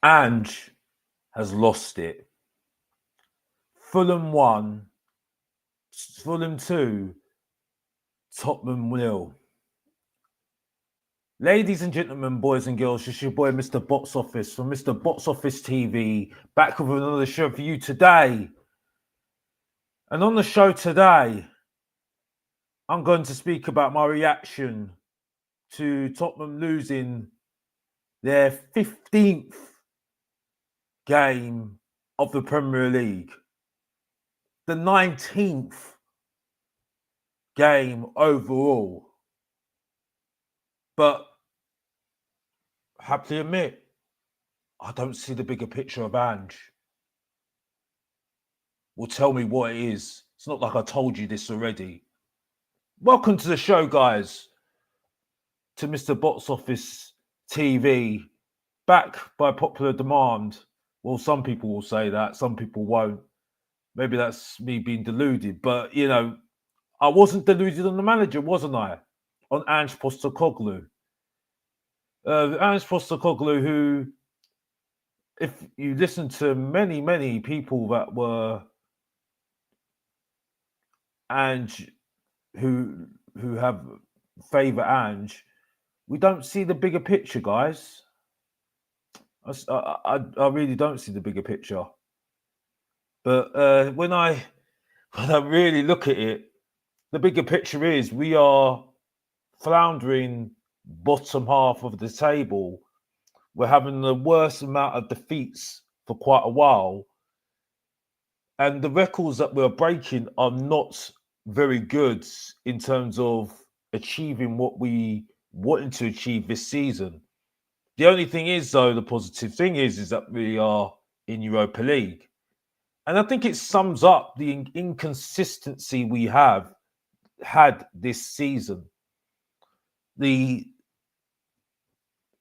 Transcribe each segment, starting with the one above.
ANGE has lost it. Fulham 1, Fulham 2, Tottenham 0. Ladies and gentlemen, boys and girls, it's your boy Mr. Box Office from Mr. Box Office TV, back with another show for you today. And on the show today, I'm going to speak about my reaction to Tottenham losing their 15th game of the Premier League, the 19th game overall. But I have to admit, I don't see the bigger picture of ANGE. Well, tell me what it is. It's not like I told you this already. Welcome to the show, guys, to Mr. Box Office TV, back by popular demand. Well, some people will say that, some people won't. Maybe that's me being deluded, but, you know, I wasn't deluded on the manager, wasn't I? On Ange Postecoglou. Ange Postecoglou, who, if you listen to many people that were Ange, who have favour Ange, we don't see the bigger picture, guys. I really don't see the bigger picture. But when I really look at it, the bigger picture is we are floundering bottom half of the table. We're having the worst amount of defeats for quite a while. And the records that we're breaking are not very good in terms of achieving what we wanted to achieve this season. The only thing is, though, the positive thing is that we are in Europa League. And I think it sums up the inconsistency we have had this season. The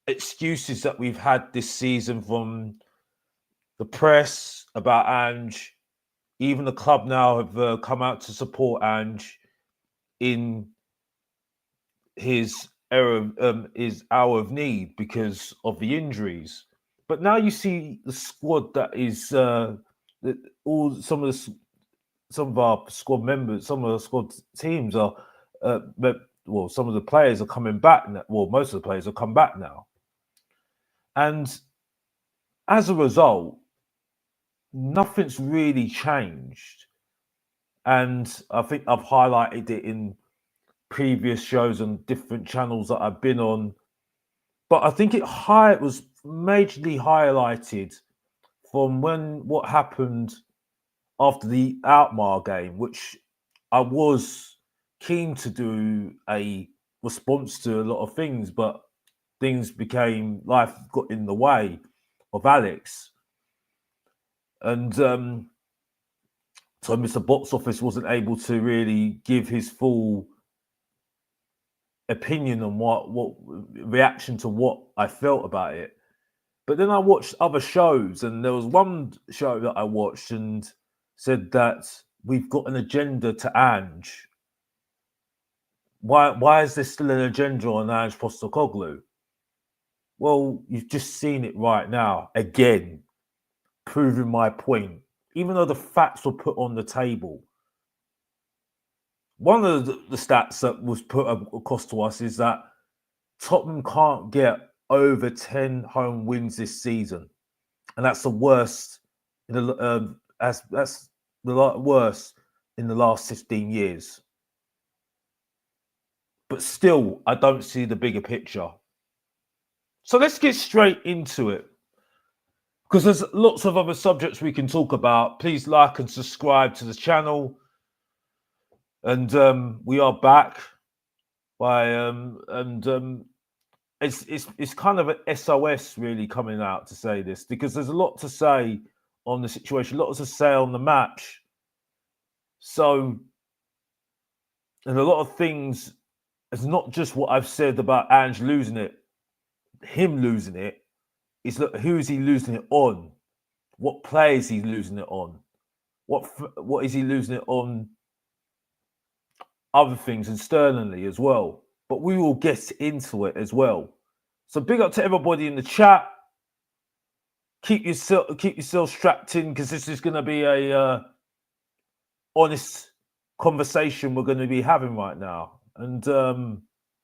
excuses that we've had this season from the press about Ange, even the club now have come out to support Ange in his his hour of need because of the injuries. But now you see the squad that is some of our squad members, some of the squad teams are, some of the players are coming back now. Well, most of the players have come back now. And as a result, nothing's really changed. And I think I've highlighted it in previous shows on different channels that I've been on. But I think it was majorly highlighted from what happened after the Alkmaar game, which I was keen to do a response to a lot of things, but life got in the way of Alex. And so Mr. Box Office wasn't able to really give his full opinion on what reaction to what I felt about it. But then I watched other shows, and there was one show that I watched and said that we've got an agenda to Ange. Why is there still an agenda on Ange Postecoglou? Well, you've just seen it right now, again, proving my point. Even though the facts were put on the table. One of the stats that was put across to us is that Tottenham can't get over 10 home wins this season, and that's the worst that's the worst in the last 15 years. But still, I don't see the bigger picture. So let's get straight into it, because there's lots of other subjects we can talk about. Please like and subscribe to the channel. And we are back it's kind of an SOS really coming out to say this, because there's a lot to say on the situation, a lot to say on the match. So, and a lot of things, it's not just what I've said about Ange losing it, him losing it. It's who is he losing it on? What player is he losing it on? What is he losing it on? Other things, and Sterlingly as well. But we will get into it as well. So big up to everybody in the chat. keep yourself strapped in, because this is going to be a honest conversation we're going to be having right now, and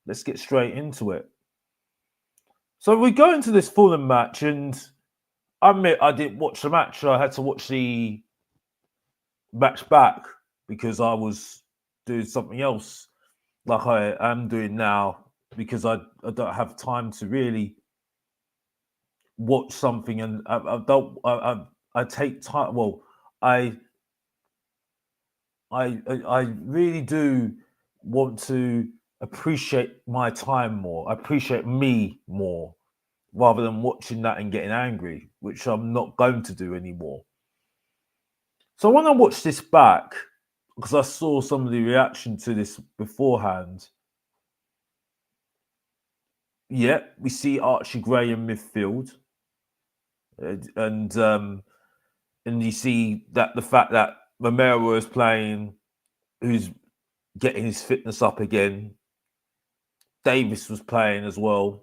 let's get straight into it. So we go into this Fulham match, and I admit I didn't watch the match. I had to watch the match back because I was doing something else, like I am doing now, because I don't have time to really watch something, and I take time. Well, I really do want to appreciate my time more. I appreciate me more, rather than watching that and getting angry, which I'm not going to do anymore. So when I watched this back, because I saw some of the reaction to this beforehand, yeah, we see Archie Gray in midfield, and you see that the fact that Romero is playing, who's getting his fitness up again. Davis was playing as well.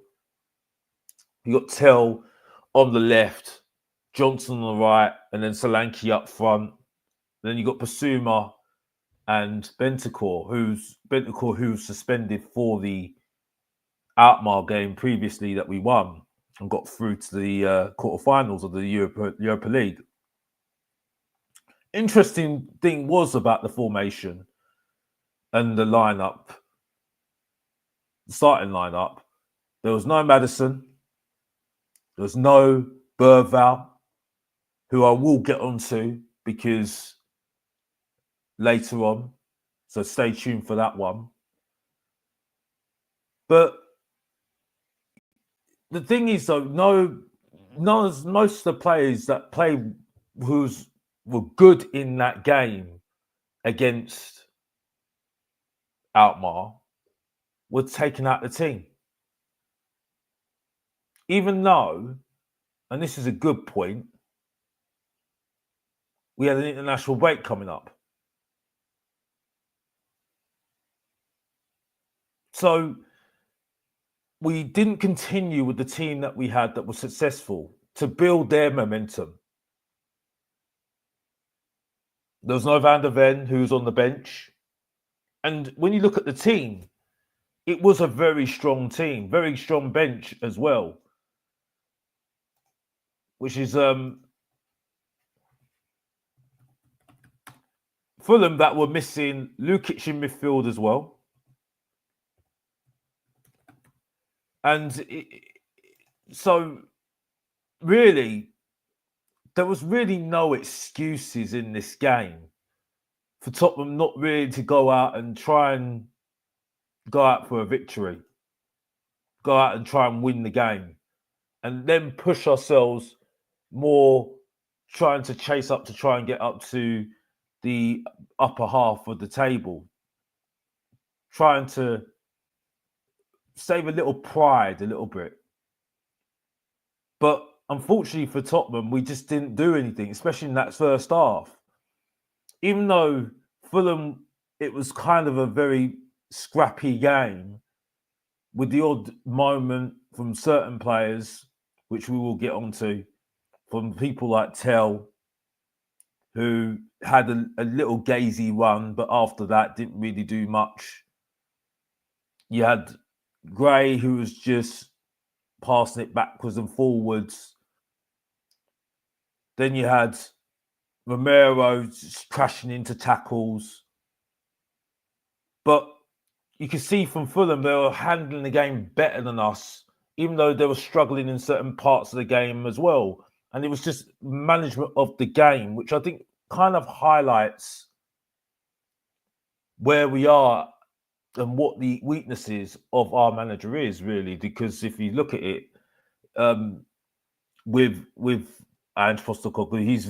You got Tell on the left, Johnson on the right, and then Solanke up front. And then you got Bissouma and Bentancur, who's suspended for the Alkmaar game previously that we won and got through to the quarterfinals of the Europa League. Interesting thing was about the formation and the lineup, the starting lineup. There was no Maddison. There was no Burval, who I will get onto because later on. So stay tuned for that one. But the thing is, though, most of the players that were good in that game against Alkmaar were taken out of the team. Even though, and this is a good point, we had an international break coming up. So we didn't continue with the team that we had that was successful to build their momentum. There was no Van der Ven, who was on the bench. And when you look at the team, it was a very strong team, very strong bench as well. Which is Fulham that were missing Lukic in midfield as well. And so really, there was really no excuses in this game for Tottenham not really to go out and try and go out for a victory, go out and try and win the game, and then push ourselves more, trying to chase up to try and get up to the upper half of the table, trying to save a little pride a little bit. But unfortunately for Tottenham, we just didn't do anything, especially in that first half. Even though Fulham, it was kind of a very scrappy game with the odd moment from certain players, which we will get onto, from people like Tell, who had a little gazy run, but after that didn't really do much. You had Gray, who was just passing it backwards and forwards. Then you had Romero just crashing into tackles. But you could see from Fulham, they were handling the game better than us, even though they were struggling in certain parts of the game as well. And it was just management of the game, which I think kind of highlights where we are and what the weaknesses of our manager is, really. Because if you look at it, with Ange Postecoglou, he's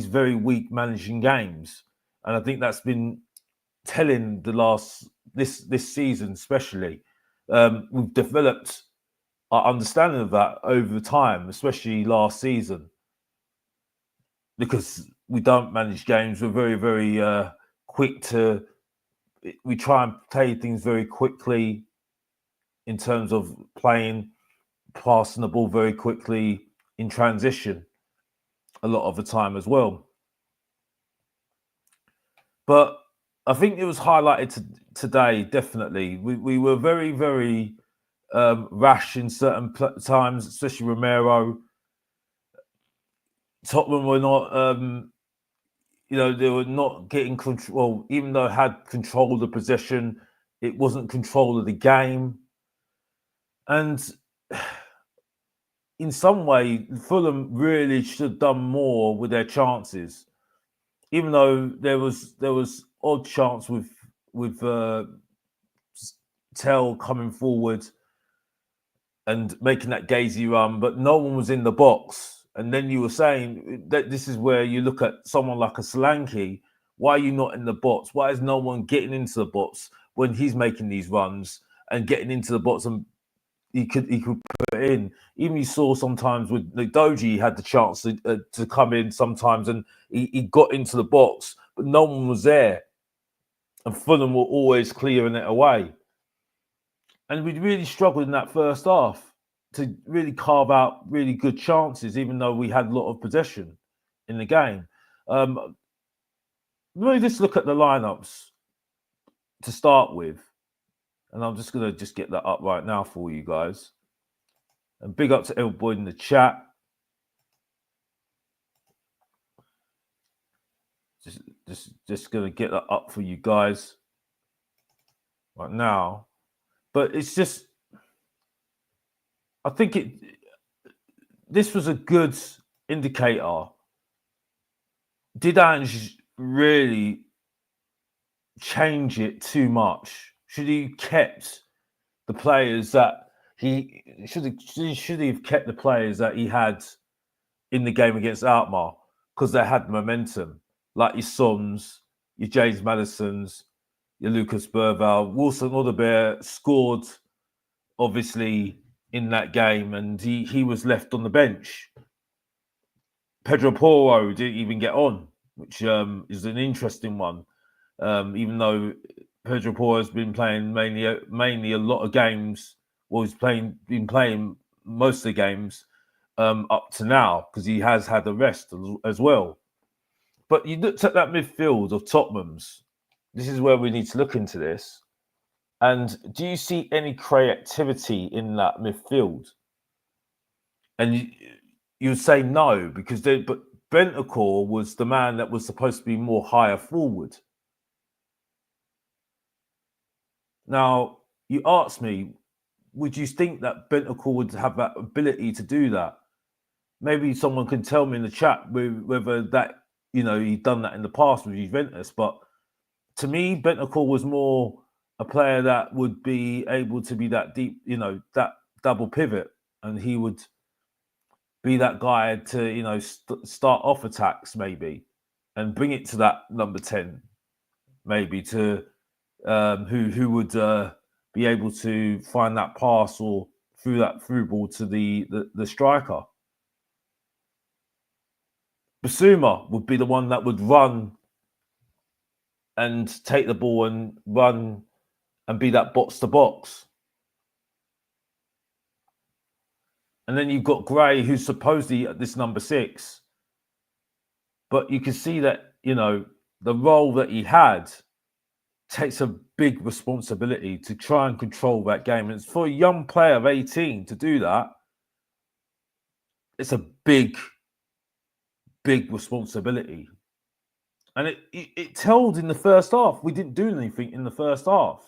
very weak managing games, and I think that's been telling this season especially. We've developed our understanding of that over time, especially last season, because we don't manage games. We're very quick to. We try and play things very quickly in terms of playing, passing the ball very quickly in transition a lot of the time as well. But I think it was highlighted today, definitely. We were very, very rash in certain times, especially Romero. Tottenham were not, they were not getting control. Even though had control of the possession, it wasn't control of the game. And in some way, Fulham really should have done more with their chances. Even though there was odd chance with Tell coming forward and making that gazy run, but no one was in the box. And then you were saying that this is where you look at someone like a Solanke. Why are you not in the box? Why is no one getting into the box when he's making these runs and getting into the box? And he could put it in. Even you saw sometimes with the Doji, he had the chance to come in sometimes, and he got into the box, but no one was there. And Fulham were always clearing it away. And we really struggled in that first half to really carve out really good chances, even though we had a lot of possession in the game. Let me just look at the lineups to start with. And I'm just going to get that up right now for you guys. And big up to everybody in the chat. Just going to get that up for you guys right now. But it's just, I think this was a good indicator. Did ANGE really change it too much? Should he have kept the players that he should have kept the players that he had in the game against Alkmaar, because they had momentum, like your Sons, your James Madisons, your Lucas Burval. Wilson Odobert scored, obviously, in that game, and he was left on the bench. Pedro Porro didn't even get on, which is an interesting one. Even though Pedro Porro has been playing mainly a lot of games, well, he's been playing most of the games up to now, because he has had a rest as well. But you looked at that midfield of Tottenham's. This is where we need to look into this. And do you see any creativity in that midfield? And you would say no, because but Bentancur was the man that was supposed to be more higher forward. Now, you asked me, would you think that Bentancur would have that ability to do that? Maybe someone can tell me in the chat whether that, he'd done that in the past with Juventus. But to me, Bentancur was more a player that would be able to be that deep, that double pivot, and he would be that guy to, start off attacks maybe, and bring it to that number 10, maybe to who would be able to find that pass or through ball to the striker. Bissouma would be the one that would run and take the ball and run and be that box to box. And then you've got Gray, who's supposedly this number 6. But you can see that, the role that he had takes a big responsibility to try and control that game. And it's for a young player of 18 to do that. It's a big responsibility. And it told in the first half. We didn't do anything in the first half.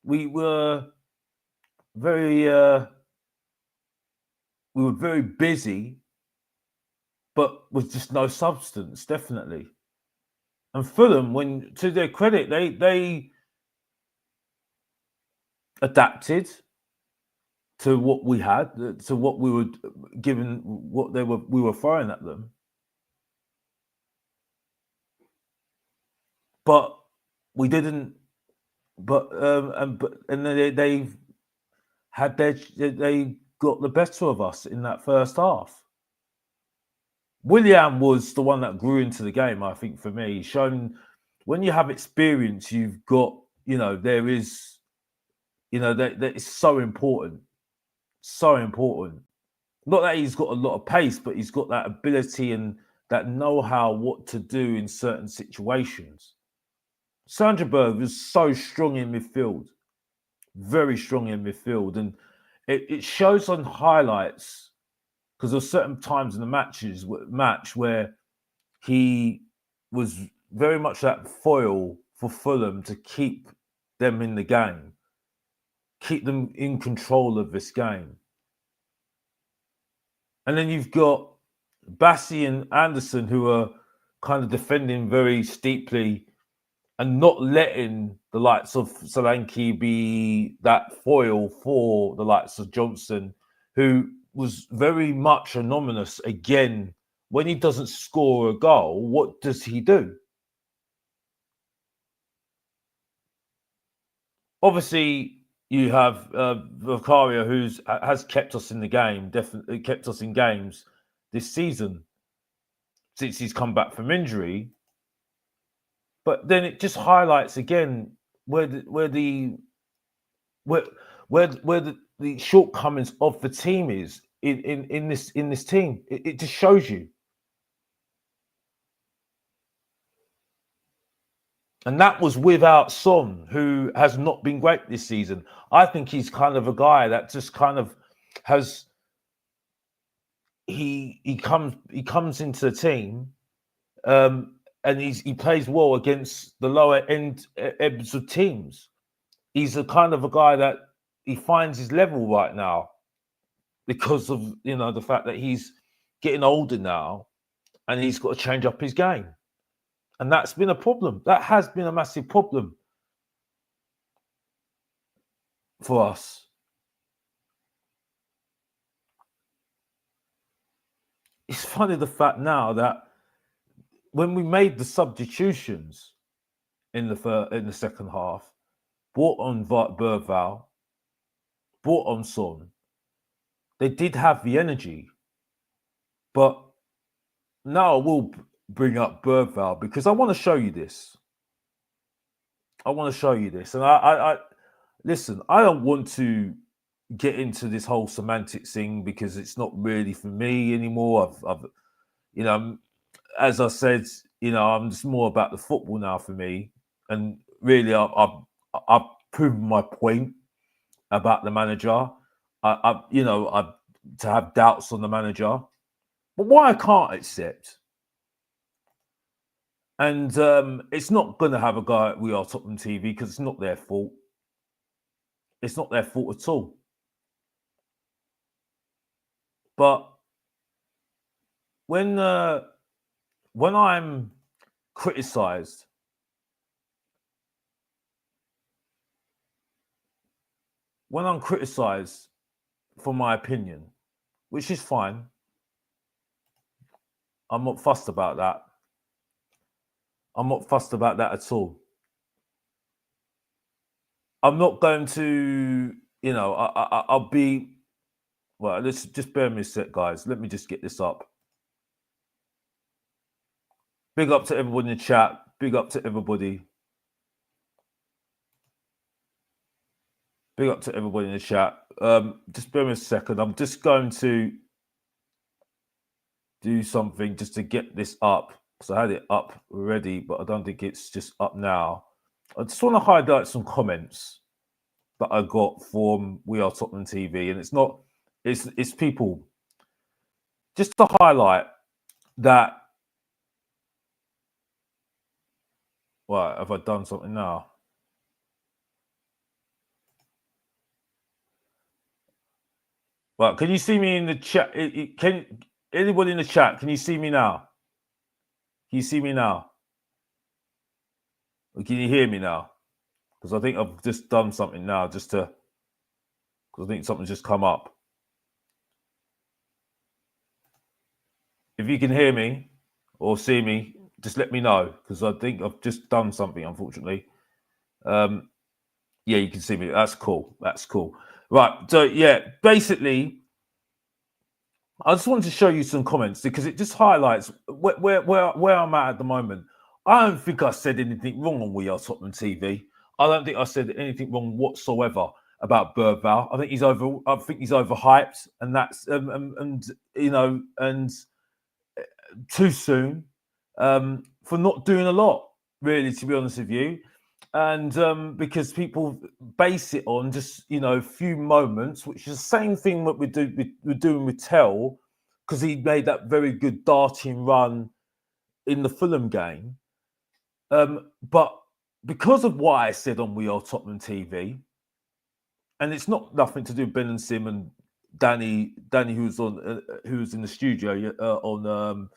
We were very busy, but with just no substance, definitely. And Fulham, when to their credit, they adapted to what we had, to what we were given, what we were throwing at them. But we didn't. But then they got the better of us in that first half. Willian was the one that grew into the game, I think, for me. Shown when you have experience, you've got, there is, that is so important. So important. Not that he's got a lot of pace, but he's got that ability and that know-how what to do in certain situations. Sanderberg was so strong in midfield, very strong in midfield, and it shows on highlights because there's certain times in the match where he was very much that foil for Fulham to keep them in the game, keep them in control of this game. And then you've got Bassey and Anderson who are kind of defending very steeply and not letting the likes of Solanke be that foil for the likes of Johnson, who was very much anonymous. Again, when he doesn't score a goal, what does he do? Obviously, you have Vicario, who has kept us in the game, definitely kept us in games this season since he's come back from injury. But then it just highlights again where the shortcomings of the team is in this team. It just shows you. And that was without Son, who has not been great this season. I think he's kind of a guy that just kind of has he comes into the team and he plays well against the lower end ebbs of teams. He's a kind of a guy that he finds his level right now because of the fact that he's getting older now and he's got to change up his game. And that's been a problem. That has been a massive problem for us. It's funny the fact now that when we made the substitutions in the second half, brought on Bergvall, brought on Son, they did have the energy. But now I will bring up Bergvall because I want to show you this. And I listen, I don't want to get into this whole semantics thing because it's not really for me anymore. I've as I said, I'm just more about the football now for me. And really, I've proven my point about the manager. To have doubts on the manager. But what I can't accept, and it's not going to have a guy at We Are Tottenham TV because it's not their fault. It's not their fault at all. But when I'm criticised, for my opinion, which is fine, I'm not fussed about that. I'm not fussed about that at all. I'm not going to, I'll be, well, let's just bear me a sec, guys. Let me just get this up. Big up to everybody in the chat. Big up to everybody. Big up to everybody in the chat. Just bear me a second. I'm just going to do something just to get this up. So I had it up already, but I don't think it's just up now. I just want to highlight some comments that I got from We Are Tottenham TV, and it's people just to highlight that. Right, have I done something now? Right, can you see me in the chat? Can anybody in the chat? Can you see me now? Can you see me now? Or can you hear me now? Because I think I've just done something now because I think something's just come up. If you can hear me or see me, just let me know because I think I've just done something, unfortunately. Yeah, you can see me. That's cool. Right. So, yeah, basically, I just wanted to show you some comments because it just highlights where I'm at the moment. I don't think I said anything wrong on We Are Tottenham TV. I don't think I said anything wrong whatsoever. about Birdval. I think he's overhyped, and that's and you know, and too soon for not doing a lot, really, to be honest with you. And because people base it on just a few moments, which is the same thing that we're doing with Tell, because he made that very good darting run in the Fulham game. But because of what I said on We Are Tottenham TV, and it's nothing to do with Ben and Sim and Danny, who was in the studio on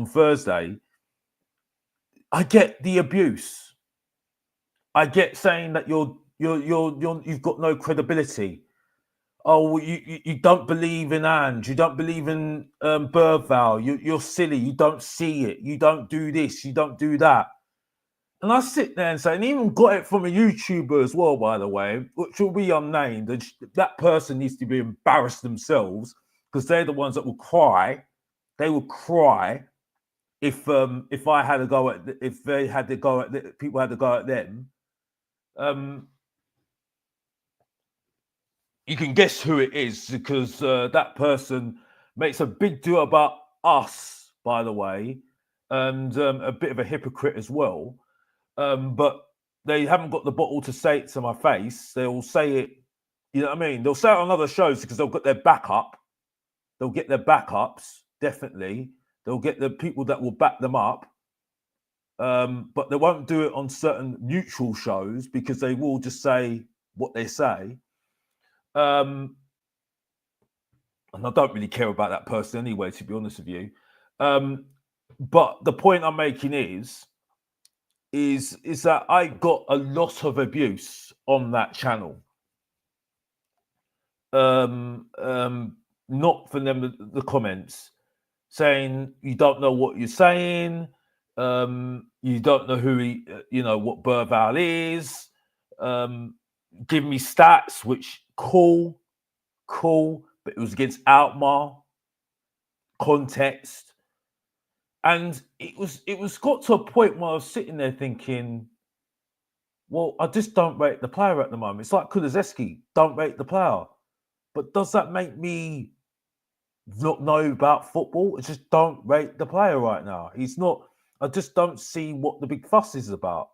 Thursday. I get the abuse. I get saying that you've got no credibility. Oh, you don't believe in ANGE. You don't believe in Birdval. You're silly. You don't see it. You don't do this. You don't do that. And I sit there and say, and even got it from a YouTuber as well, by the way, which will be unnamed. And that person needs to be embarrassed themselves, because they're the ones that will cry. They will cry if I had to go at, if they had to go at, people had to go at them. You can guess who it is, because that person makes a big deal about us, by the way, and a bit of a hypocrite as well. But they haven't got the bottle to say it to my face. They'll say it, you know what I mean? They'll say it on other shows because they'll get their backup. They'll get their backups, definitely. They'll get the people that will back them up. But they won't do it on certain neutral shows, because they will just say what they say. And I don't really care about that person anyway, to be honest with you. But the point I'm making is that I got a lot of abuse on that channel. Not from them, the comments saying you don't know what you're saying, you don't know who what Birdval is, give me stats, which cool, but it was against Outmar, context. And it was got to a point where I was sitting there thinking, well, I just don't rate the player at the moment. It's like Kulusevski, don't rate the player. But does that make me not know about football? I just don't rate the player right now. He's not, I just don't see what the big fuss is about.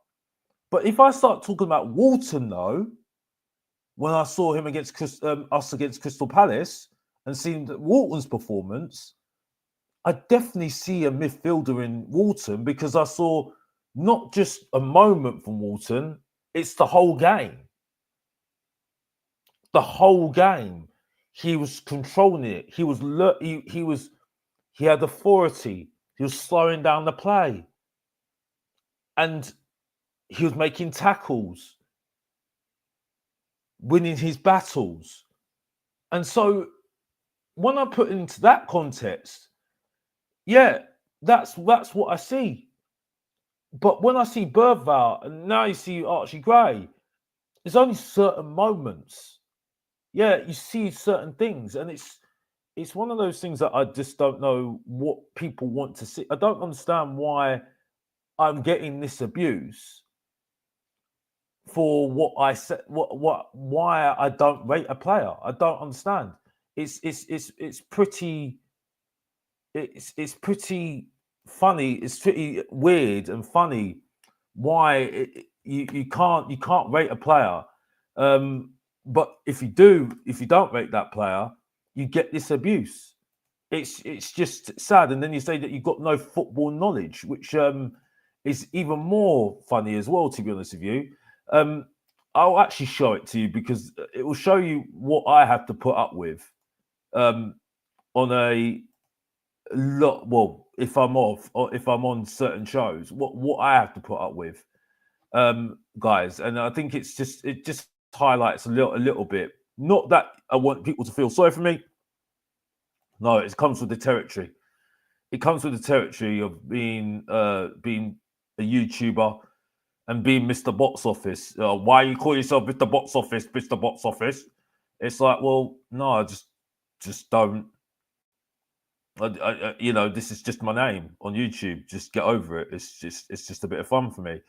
But if I start talking about Walton, though, when I saw him against us against Crystal Palace and seeing Walton's performance, I definitely see a midfielder in Walton, because I saw not just a moment from Walton, it's the whole game. The whole game. He was controlling it. He had authority. He was slowing down the play. And he was making tackles, winning his battles. And so when I put it into that context, yeah, that's what I see. But when I see Birdval, and now you see Archie Gray, there's only certain moments. Yeah, you see certain things, and it's one of those things that I just don't know what people want to see. I don't understand why I'm getting this abuse for what I said. Why I don't rate a player? I don't understand. It's pretty. It's pretty funny. It's pretty weird and funny why you can't rate a player. But if you don't rate that player, you get this abuse. It's just sad. And then you say that you've got no football knowledge, which is even more funny as well, to be honest with you. I'll actually show it to you, because it will show you what I have to put up with on a lot. Well, if I'm off, or if I'm on certain shows, what I have to put up with, guys. And I think it just highlights a little bit. Not that I want people to feel sorry for me. No, it comes with the territory. It comes with the territory of being a YouTuber and being Mr. Box Office. Why you call yourself Mr. Box Office, Mr. Box Office? It's like, well, no, I just don't. This is just my name on YouTube. Just get over it. It's just a bit of fun for me.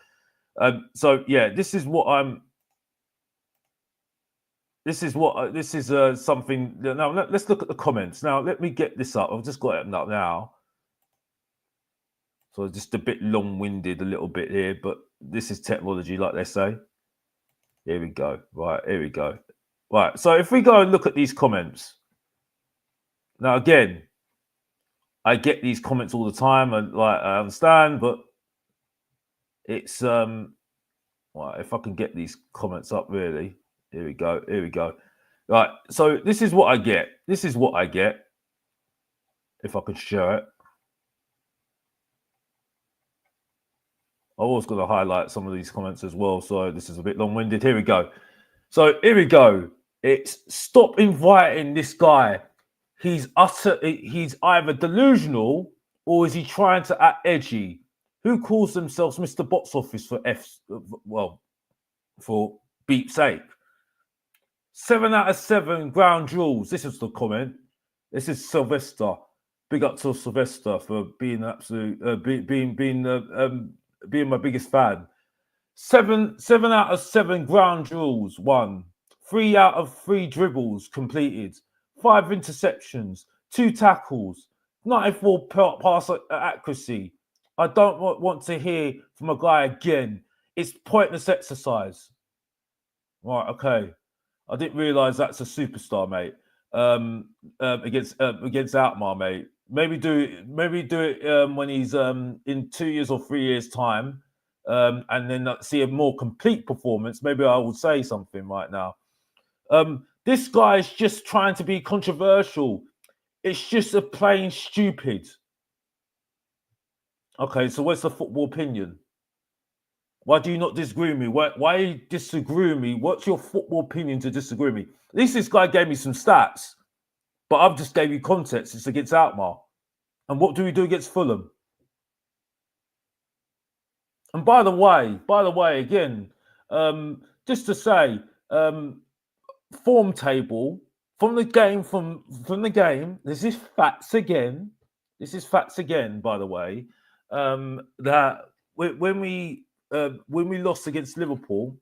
So yeah, this is what I'm. this is something. Now let's look at the comments. Now let me get this up. I've just got it up now. So just a bit long-winded, a little bit here, but this is technology, like they say. Here we go. Right, here we go. Right, so if we go and look at these comments, now again, I get these comments all the time, and like I understand, but it's right, if I can get these comments up, really. Here we go. Here we go. Right, so this is what I get. This is what I get. If I can share it. I was going to highlight some of these comments as well, so this is a bit long-winded. Here we go. So here we go. It's stop inviting this guy. He's either delusional or is he trying to act edgy? Who calls themselves Mr. Box Office for beep's sake? 7 out of 7 ground rules. This is the comment. This is Sylvester. Big up to Sylvester for being being my biggest fan. 7 out of 7 ground rules won. 3 out of 3 dribbles completed. 5 interceptions. 2 tackles. 94 pass accuracy. I don't want to hear from a guy again. It's pointless exercise. Right, okay. I didn't realise that's a superstar, mate. Against Outmar, mate. Maybe do it when he's in 2 years or 3 years' time, and then see a more complete performance. Maybe I would say something right now. This guy is just trying to be controversial. It's just a plain stupid. Okay, so where's the football opinion? Why do you not disagree with me? Why you disagree with me? What's your football opinion to disagree with me? At least this guy gave me some stats, but I've just gave you context. It's against Outmar. And what do we do against Fulham? And by the way, again, just to say, form table from the game. This is facts again. By the way, that when we lost against Liverpool,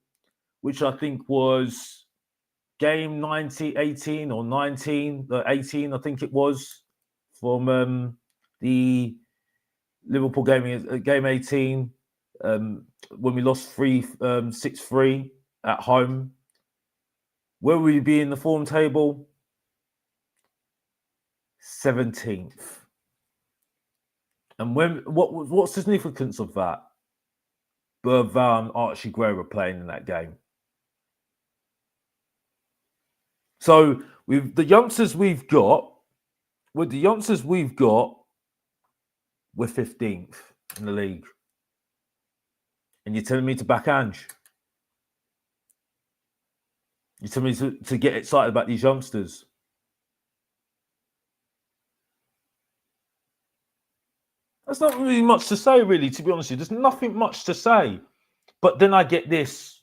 which I think was game 18 or 19, 18, I think it was, from the Liverpool game 18, when we lost 6-3 at home. Where will we be in the form table? 17th. And what's the significance of that? Berval and Archie Gray were playing in that game. So with the youngsters we've got, we're 15th in the league. And you're telling me to back Ange? You're telling me to get excited about these youngsters? There's not really much to say, really, to be honest with you. There's nothing much to say. But then I get this.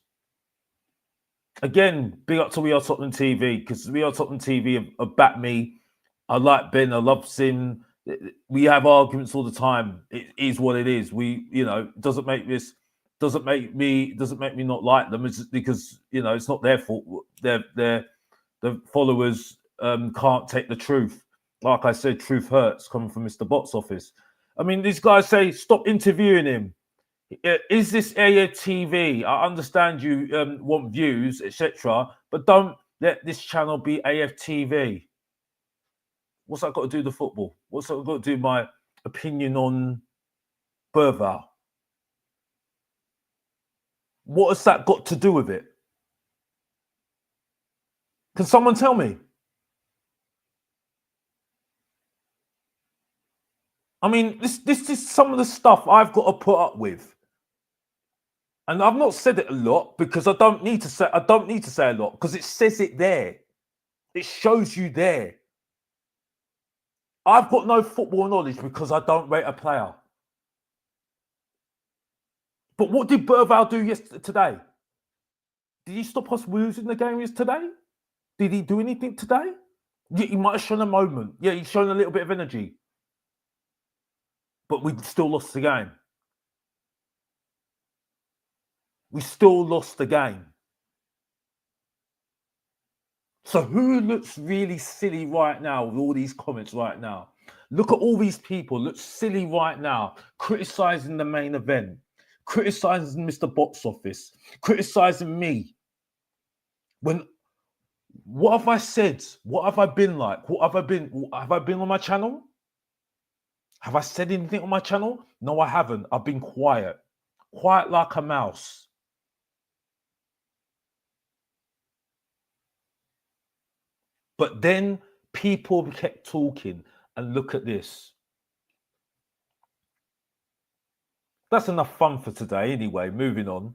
Again, big up to We Are Tottenham TV, because We Are Tottenham TV have backed me. I like Ben. I love Sim. We have arguments all the time. It is what it is. Doesn't make me not like them. It's because it's not their fault. The followers can't take the truth. Like I said, truth hurts, coming from Mr. Box Office. I mean, these guys say stop interviewing him. Is this AFTV? I understand you want views, etc., but don't let this channel be AFTV. What's that got to do with the football? What's that got to do with my opinion on Berval? What has that got to do with it? Can someone tell me? I mean, this is some of the stuff I've got to put up with. And I've not said it a lot because I don't need to say a lot because it says it there. It shows you there. I've got no football knowledge because I don't rate a player. But what did Berval do today? Did he stop us losing the game today? Did he do anything today? Yeah, he might have shown a moment. Yeah, he's shown a little bit of energy. But we still lost the game. We still lost the game. So who looks really silly right now with all these comments right now? Look at all these people look silly right now, criticizing the main event, criticizing Mr. Box Office, criticizing me. When what have I said? What have I been like? What have I been? Have I been on my channel? Have I said anything on my channel? No, I haven't. I've been quiet, quiet like a mouse. But then people kept talking, and look at this. That's enough fun for today, anyway. Moving on,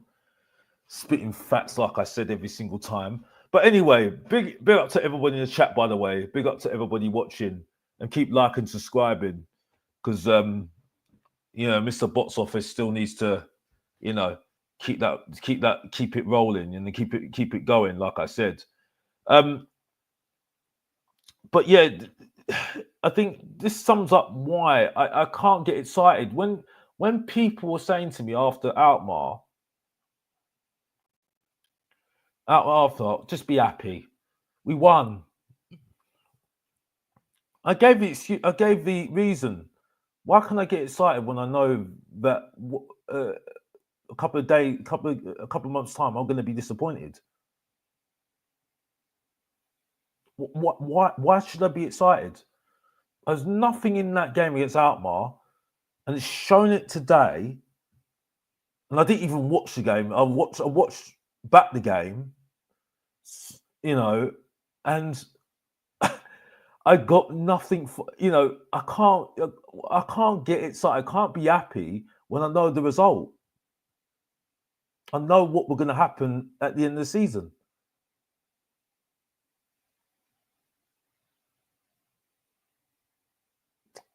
spitting facts like I said every single time. But anyway, big up to everybody in the chat, by the way. Big up to everybody watching, and keep liking, subscribing, because Mr. Box Office still needs to, keep it rolling and keep it going, like I said. But yeah, I think this sums up why I can't get excited when people were saying to me after Outmar, just be happy, we won. I gave the reason. Why can I get excited when I know that a couple of months time I'm going to be disappointed? Why should I be excited? There's nothing in that game against Outmar, and it's shown it today. And I didn't even watch the game. I watched back the game, and I got nothing for I can't get excited. I can't be happy when I know the result. I know what we're going to happen at the end of the season.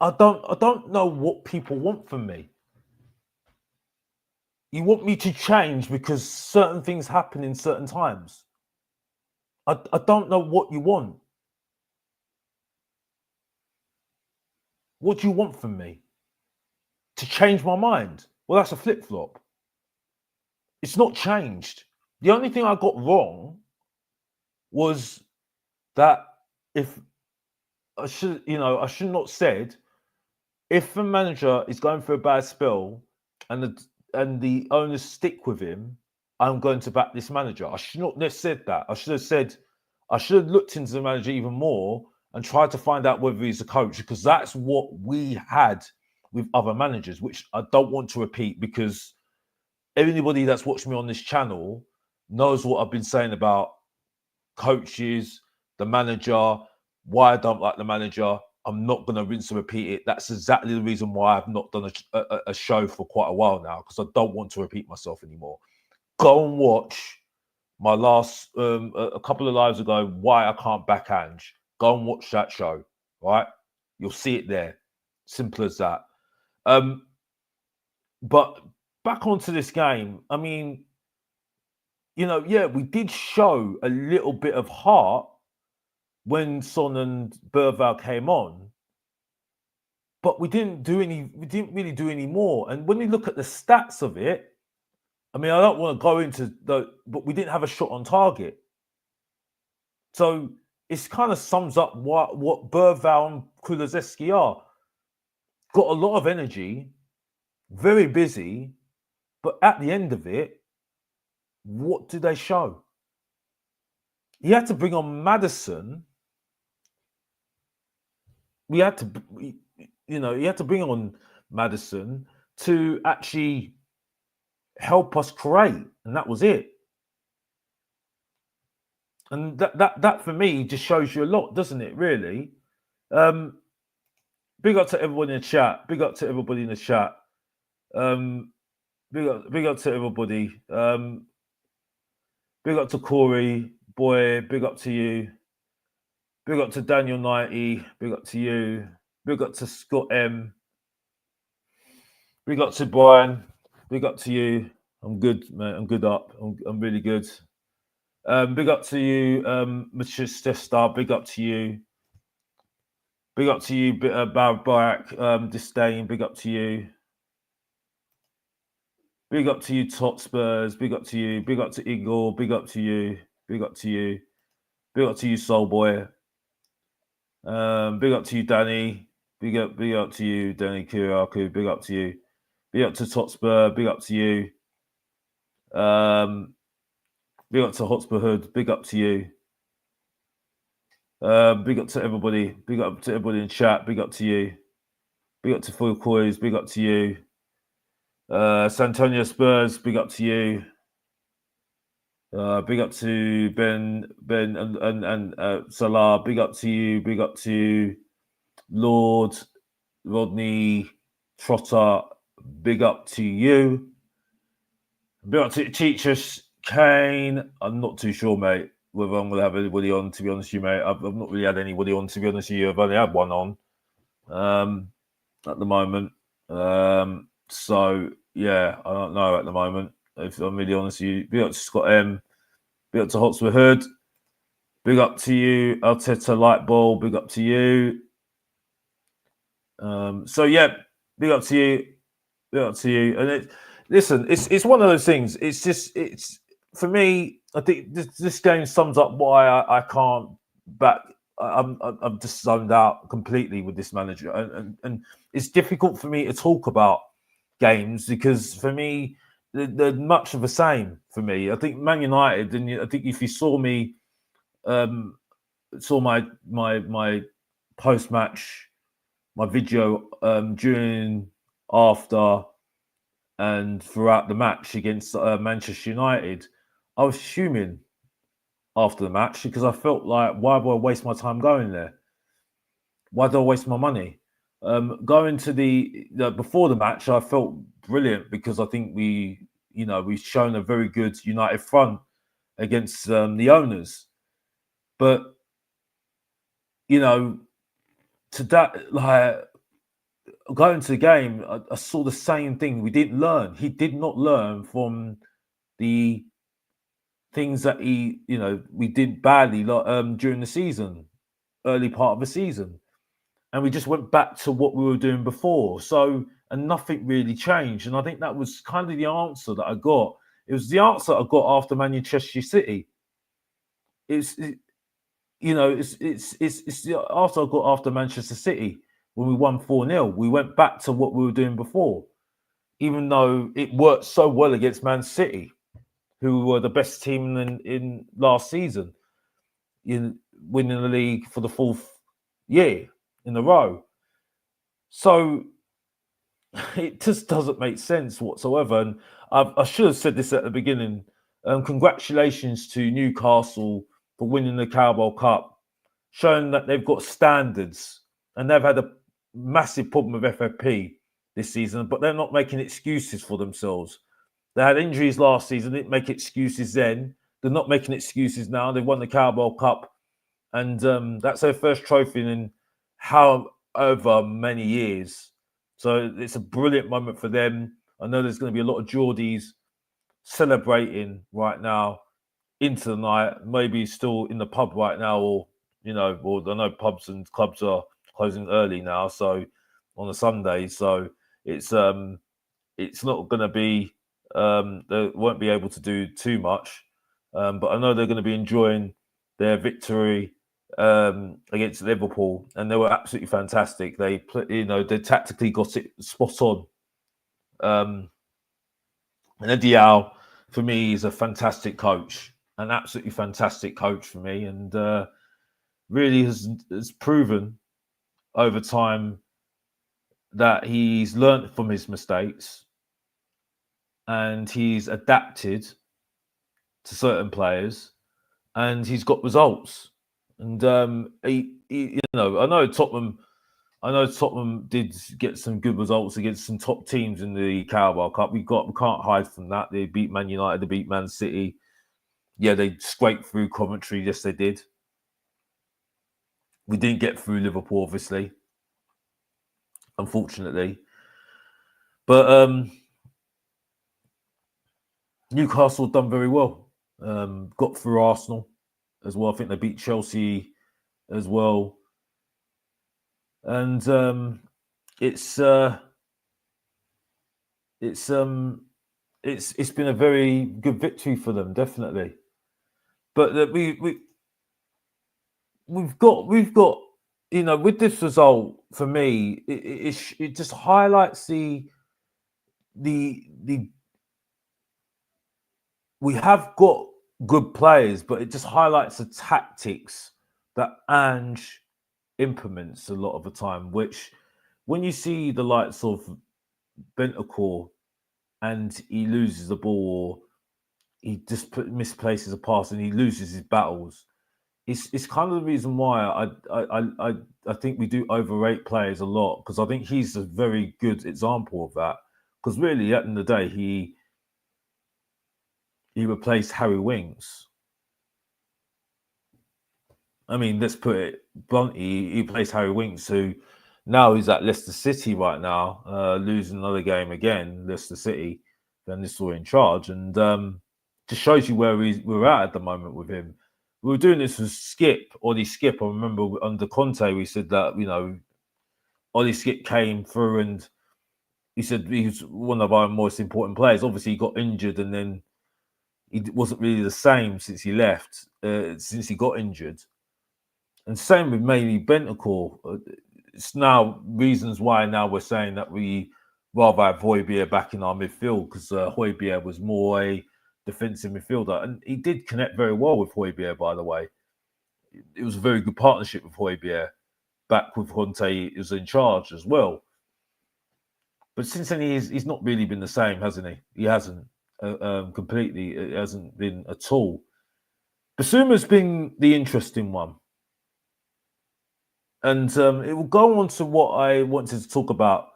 I don't know what people want from me. You want me to change because certain things happen in certain times. I don't know what you want. What do you want from me? To change my mind? Well, that's a flip-flop. It's not changed. The only thing I got wrong was that if I should not said, if the manager is going through a bad spell and the owners stick with him, I'm going to back this manager. I should not have said that. I should have looked into the manager even more and tried to find out whether he's a coach, because that's what we had with other managers, which I don't want to repeat, because anybody that's watched me on this channel knows what I've been saying about coaches, the manager, why I don't like the manager. I'm not going to rinse and repeat it. That's exactly the reason why I've not done a show for quite a while now, because I don't want to repeat myself anymore. Go and watch my last a couple of lives ago, why I can't back Ange. Go and watch that show, right? You'll see it there. Simple as that. But back onto this game. I mean, we did show a little bit of heart when Son and Berval came on, but we didn't really do any more. And when we look at the stats of it, I mean, I don't want to go into but we didn't have a shot on target. So it kind of sums up what Berval and Kulusevski are. Got a lot of energy, very busy, but at the end of it, what did they show? He had to bring on Maddison. He had to bring on Maddison to actually help us create, and that was it. And that for me just shows you a lot, doesn't it? Really. Big up to everyone in the chat. Big up to everybody in the chat. Big up to everybody. Big up to Corey, boy. Big up to you. Big up to Daniel 90. Big up to you. Big up to Scott M. Big up to Brian. Big up to you. I'm good, mate. I'm good up. I'm really good. Big up to you, Mr. Stefstar. Big up to you. Big up to you, Barak, Disdain. Big up to you. Big up to you, Tot Spurs. Big up to you. Big up to Igor. Big up to you. Big up to you. Big up to you, Soul Boy. Big up to you, Danny. Big up to you, Danny Kiriaku. Big up to you. Big up to Hotspur. Big up to you. Big up to Hotspur Hood. Big up to you. Big up to everybody. Big up to everybody in chat. Big up to you. Big up to Full Coys. Big up to you. Santonio Spurs. Big up to you. Big up to Ben and Salah. Big up to you. Big up to Lord Rodney Trotter. Big up to you. Big up to Teachers Kane. I'm not too sure, mate, whether I'm going to have anybody on, to be honest with you, mate. I've not really had anybody on, to be honest with you. I've only had one on at the moment. So, yeah, I don't know at the moment, if I'm really honest with you. Big up to Scott M. Big up to Hotspur Hood. Big up to you, Arteta Lightball. Big up to you. So, yeah, big up to you. Big up to you. And listen, it's one of those things. It's for me. I think this game sums up why I can't back. I'm just zoned out completely with this manager, and it's difficult for me to talk about games because for me they're much of the same. For me, I think Man United, and I think if you saw me, saw my post match, my video during, after, and throughout the match against Manchester United, I was fuming after the match because I felt like, why would I waste my time going there? Why do I waste my money? Going to the before the match, I felt brilliant because I think we've shown a very good United front against the owners. But to that, like, going to the game, I saw the same thing. We didn't learn. He did not learn from the things that we did badly during the season, early part of the season. And we just went back to what we were doing before. So, and nothing really changed. And I think that was kind of the answer that I got. It was the answer I got after Manchester City. It's the answer I got after Manchester City when we won 4-0. We went back to what we were doing before, even though it worked so well against Man City, who were the best team in last season, in winning the league for the 4th year in a row. So it just doesn't make sense whatsoever. And I should have said this at the beginning. Congratulations to Newcastle for winning the Carabao Cup, showing that they've got standards, and they've had a massive problem with FFP this season, but they're not making excuses for themselves. They had injuries last season, didn't make excuses then. They're not making excuses now. They've won the Carabao Cup, and that's their first trophy in however many years. So it's a brilliant moment for them. I know there's going to be a lot of Geordies celebrating right now into the night, maybe still in the pub right now, or I know pubs and clubs are closing early now, so on a Sunday. So it's not going to be they won't be able to do too much, but I know they're going to be enjoying their victory against Liverpool, and they were absolutely fantastic. They they tactically got it spot on. And Eddie Howe, for me, is a fantastic coach, an absolutely fantastic coach for me, and really has proven over time that he's learned from his mistakes and he's adapted to certain players, and he's got results. And I know Tottenham did get some good results against some top teams in the Carabao Cup. We can't hide from that. They beat Man United, they beat Man City. Yeah, they scraped through Coventry. Yes, they did. We didn't get through Liverpool, obviously, unfortunately. But Newcastle done very well. Got through Arsenal as well. I think they beat Chelsea as well. And it's been a very good victory for them, definitely. But we've got, with this result for me, it just highlights the we have got good players, but it just highlights the tactics that Ange implements a lot of the time. Which, when you see the likes of Bentancur and he loses the ball, or he just misplaces a pass and he loses his battles, it's kind of the reason why I think we do overrate players a lot, because I think he's a very good example of that. Because really, at the end of the day, he replaced Harry Winks. I mean, let's put it bluntly, he replaced Harry Winks, who now he's at Leicester City right now, losing another game again, Leicester City. Then this all in charge, and just shows you where we're at the moment with him. We were doing this with Ollie Skip. I remember under Conte, we said that, Ollie Skip came through and he said he was one of our most important players. Obviously, he got injured and then he wasn't really the same since he left, since he got injured. And same with maybe Bentancur. It's now reasons why now we're saying that we rather have Højbjerg back in our midfield, because Højbjerg was more a defensive midfielder. And he did connect very well with Højbjerg, by the way. It was a very good partnership with Højbjerg. Back with Conte, he was in charge as well. But since then, he's not really been the same, hasn't he? He hasn't completely. It hasn't been at all. Bissouma's been the interesting one. And it will go on to what I wanted to talk about,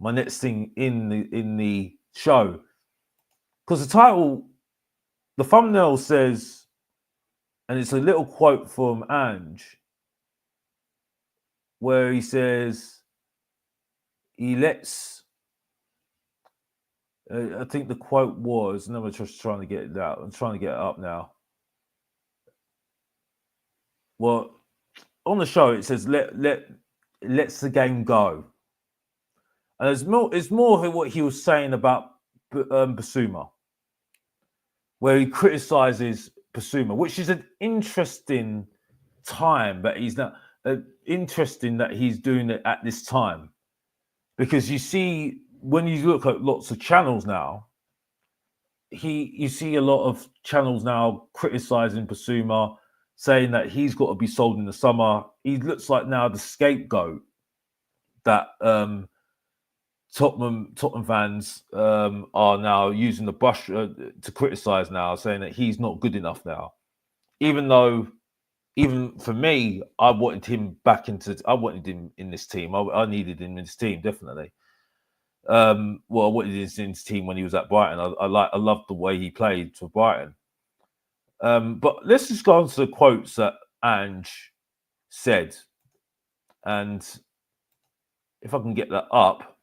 my next thing in the show. Because the title, the thumbnail says, and it's a little quote from Ange, where he says, he lets, I think the quote was, and I'm just trying to get it out. I'm trying to get it up now. Well, on the show, it says, let's the game go. And it's more what he was saying about Bissouma, where he criticizes Bissouma, which is an interesting time, but he's not interesting that he's doing it at this time. Because you see, when you look at lots of channels now, you see a lot of channels now criticizing Bissouma, saying that he's got to be sold in the summer. He looks like now the scapegoat that Tottenham fans are now using the brush to criticize now, saying that he's not good enough now. Even though, even for me, I wanted him in this team. I needed him in this team, definitely. I wanted him in this team when he was at Brighton. I loved the way he played for Brighton. But let's just go on to the quotes that Ange said. And if I can get that up,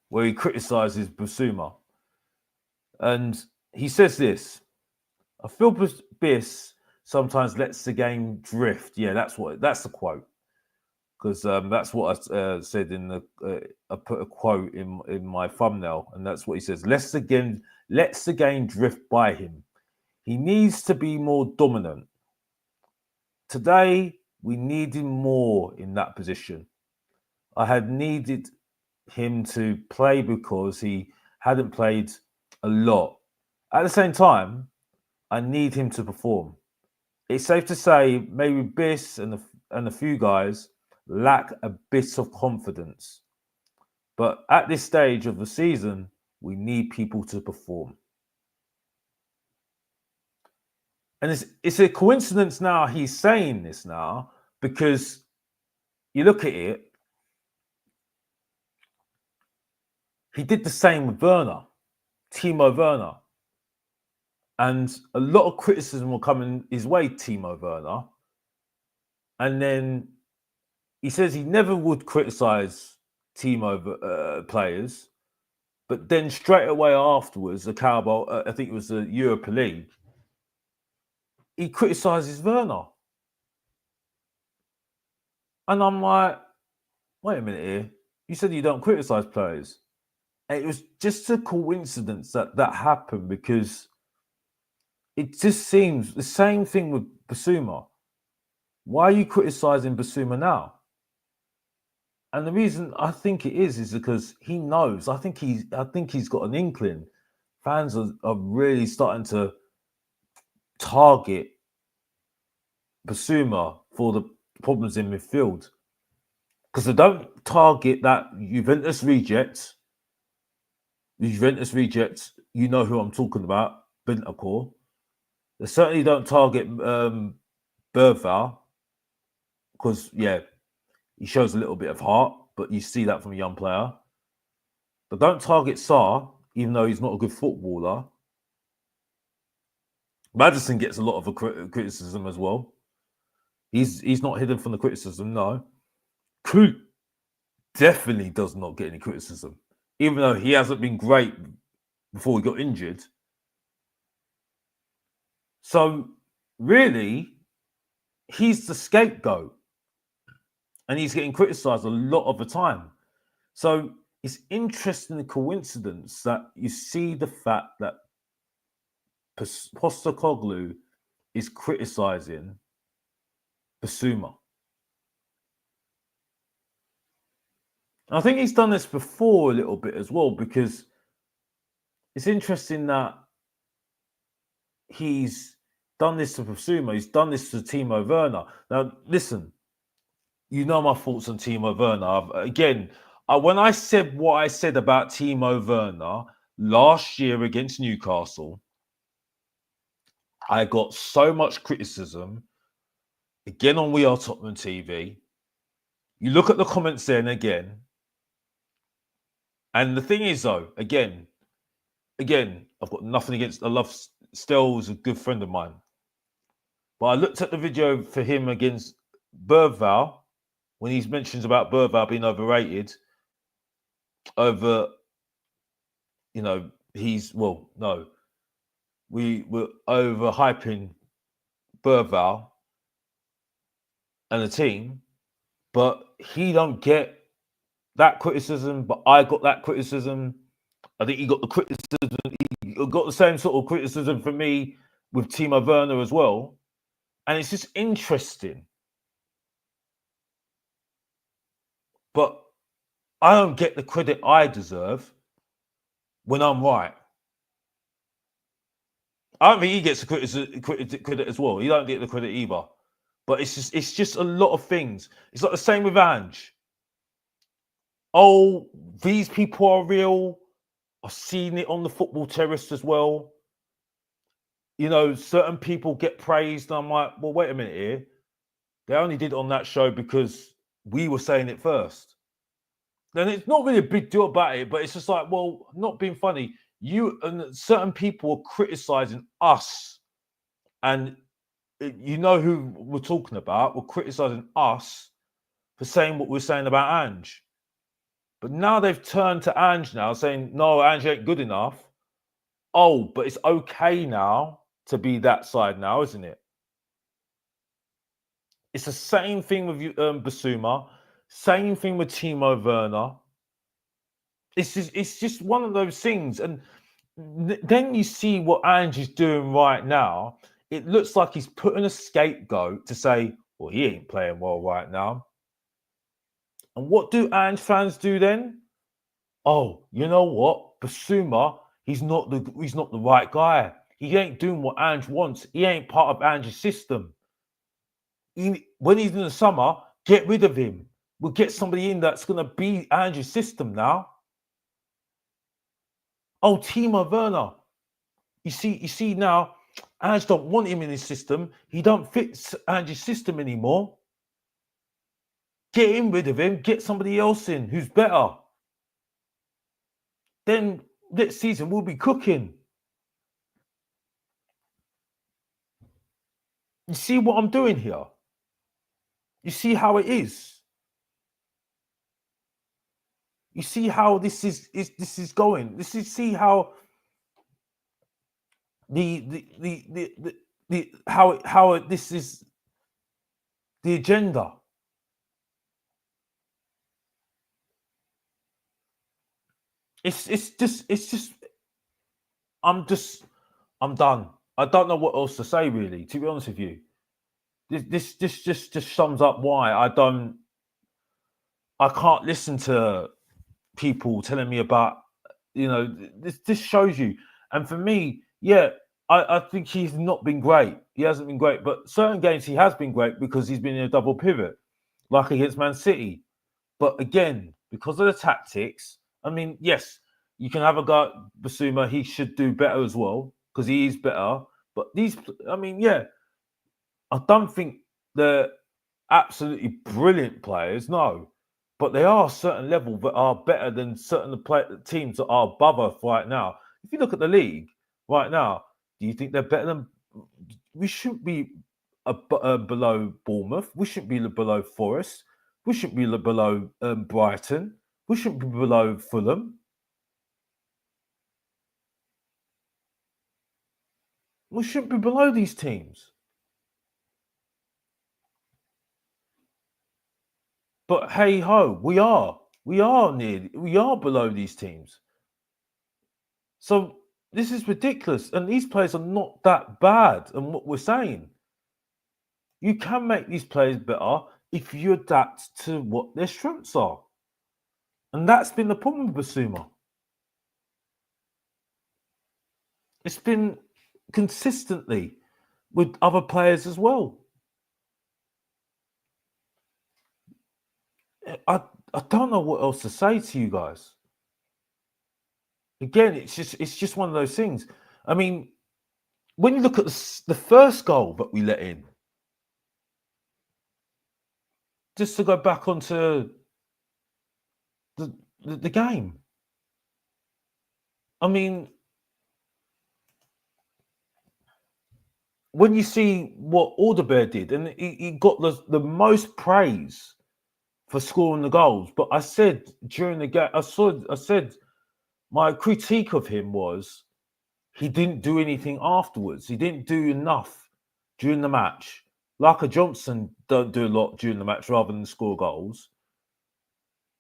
where he criticizes Bissouma. And he says this: I feel Biss sometimes lets the game drift. Yeah, that's the quote. Because that's what I said in the. I put a quote in my thumbnail, and that's what he says. Lets the game drift by him. He needs to be more dominant. Today, we need him more in that position. I had needed him to play because he hadn't played a lot. At the same time, I need him to perform. It's safe to say maybe Biss and a few guys lack a bit of confidence. But at this stage of the season, we need people to perform. And it's a coincidence now he's saying this now, because you look at it, he did the same with Timo Werner. And a lot of criticism will come in his way, Timo Werner. And then he says he never would criticize Timo players. But then straight away afterwards, the Carabao, I think it was the Europa League, he criticizes Werner. And I'm like, wait a minute here. You said you don't criticize players. And it was just a coincidence that happened, because it just seems the same thing with Bissouma. Why are you criticising Bissouma now? And the reason I think it is because he knows. I think he's got an inkling. Fans are really starting to target Bissouma for the problems in midfield. Because they don't target that Juventus reject. The Juventus reject, you know who I'm talking about, Bentancur. They certainly don't target Berval. Because, yeah, he shows a little bit of heart, but you see that from a young player. But don't target Sarr, even though he's not a good footballer. Maddison gets a lot of criticism as well. He's not hidden from the criticism, no. Coop definitely does not get any criticism, even though he hasn't been great before he got injured. So, really, he's the scapegoat. And he's getting criticised a lot of the time. So, it's interesting the coincidence that you see the fact that Postecoglou is criticising Bissouma. I think he's done this before a little bit as well, because it's interesting that he's done this to Bissouma, he's done this to Timo Werner. Now, listen, you know my thoughts on Timo Werner. When I said what I said about Timo Werner last year against Newcastle, I got so much criticism. Again on We Are Tottenham TV. You look at the comments then again. And the thing is, though, again, I've got nothing against. I love Stell's a good friend of mine. But I looked at the video for him against Berval when he mentions about Berval being overrated. We were overhyping Berval and the team, but he don't get that criticism, but I got that criticism. I think he got the criticism. He got the same sort of criticism from me with Timo Werner as well. And it's just interesting. But I don't get the credit I deserve when I'm right. I don't think he gets the credit as well. He don't get the credit either. But it's just a lot of things. It's like the same with Ange. Oh, these people are real. I've seen it on the football terrace as well. You know, certain people get praised. And I'm like, well, wait a minute here. They only did it on that show because we were saying it first. Then it's not really a big deal about it, but it's just like, well, not being funny. You and certain people are criticizing us. And you know who we're talking about. We're criticizing us for saying what we're saying about Ange. But now they've turned to Ange now saying, no, Ange ain't good enough. Oh, but it's okay now to be that side now, isn't it? It's the same thing with Bissouma, same thing with Timo Werner. It's just one of those things. And then you see what Ange is doing right now. It looks like he's putting a scapegoat to say, well, he ain't playing well right now. And what do Ange fans do then? Oh, you know what? Bissouma, he's not the right guy. He ain't doing what Ange wants. He ain't part of Ange's system. When he's in the summer, get rid of him. We'll get somebody in that's going to be Ange's system now. Oh, Timo Werner. You see now, Ange don't want him in his system. He don't fit Ange's system anymore. Get rid of him. Get somebody else in who's better. Then next season we'll be cooking. You see what I'm doing here? You see how it is? You see how this is going? See how this is the agenda. It's just I'm done. I don't know what else to say really, to be honest with you. this just sums up why I can't listen to people telling me about, this shows you. And for me, yeah, I think he's not been great. He hasn't been great, but certain games he has been great because he's been in a double pivot, like against Man City. But again, because of the tactics, I mean, yes, you can have a guy, Bissouma, he should do better as well because he is better. But these, I mean, yeah, I don't think they're absolutely brilliant players, no. But they are a certain level that are better than certain teams that are above us right now. If you look at the league right now, do you think they're better than? We shouldn't be below Bournemouth. We shouldn't be below Forest. We shouldn't be below Brighton. We shouldn't be below Fulham. We shouldn't be below these teams. But hey ho, we are. We are below these teams. So this is ridiculous. And these players are not that bad. And what we're saying, you can make these players better if you adapt to what their strengths are. And that's been the problem with Bissouma. It's been consistently with other players as well. I don't know what else to say to you guys. Again, it's just one of those things. I mean, when you look at the first goal that we let in, just to go back onto the game. I mean, when you see what Alderweireld did, and he got the most praise for scoring the goals, but I said during the game, I said my critique of him was he didn't do anything afterwards. He didn't do enough during the match. Like a Johnson don't do a lot during the match rather than score goals.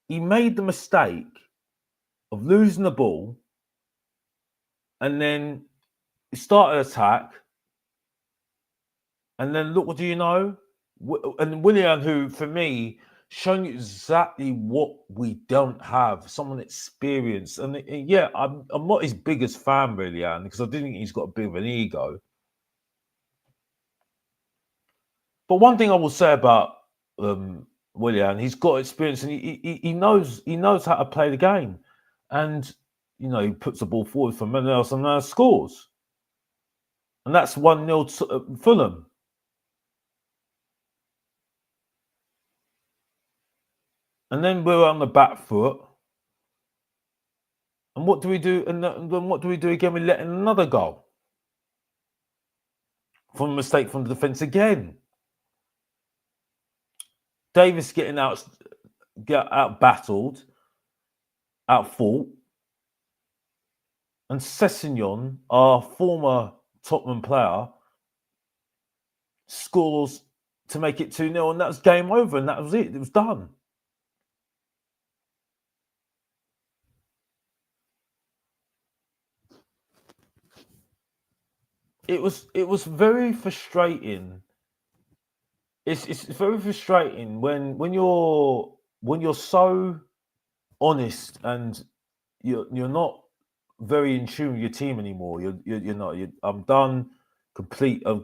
He made the mistake of losing the ball, and then he started an attack, and then look, what do you know? And Willian, who for me, showing you exactly what we don't have, someone experienced. And yeah, I'm not his biggest fan, really, Anne, because I do think he's got a bit of an ego. But one thing I will say about Willian, he's got experience and he knows how to play the game. And he puts the ball forward for someone else and scores. And that's 1-0 to Fulham. And then we're on the back foot. And what do we do? And then what do we do again? We let in another goal from a mistake from the defence again. Davis getting out battled, out fought. And Sessegnon, our former Tottenham player, scores to make it 2-0, and that was game over, and that was it. It was done. It was very frustrating. It's very frustrating when you're so honest and you're not very in tune with your team anymore. You're not. I'm done. I'm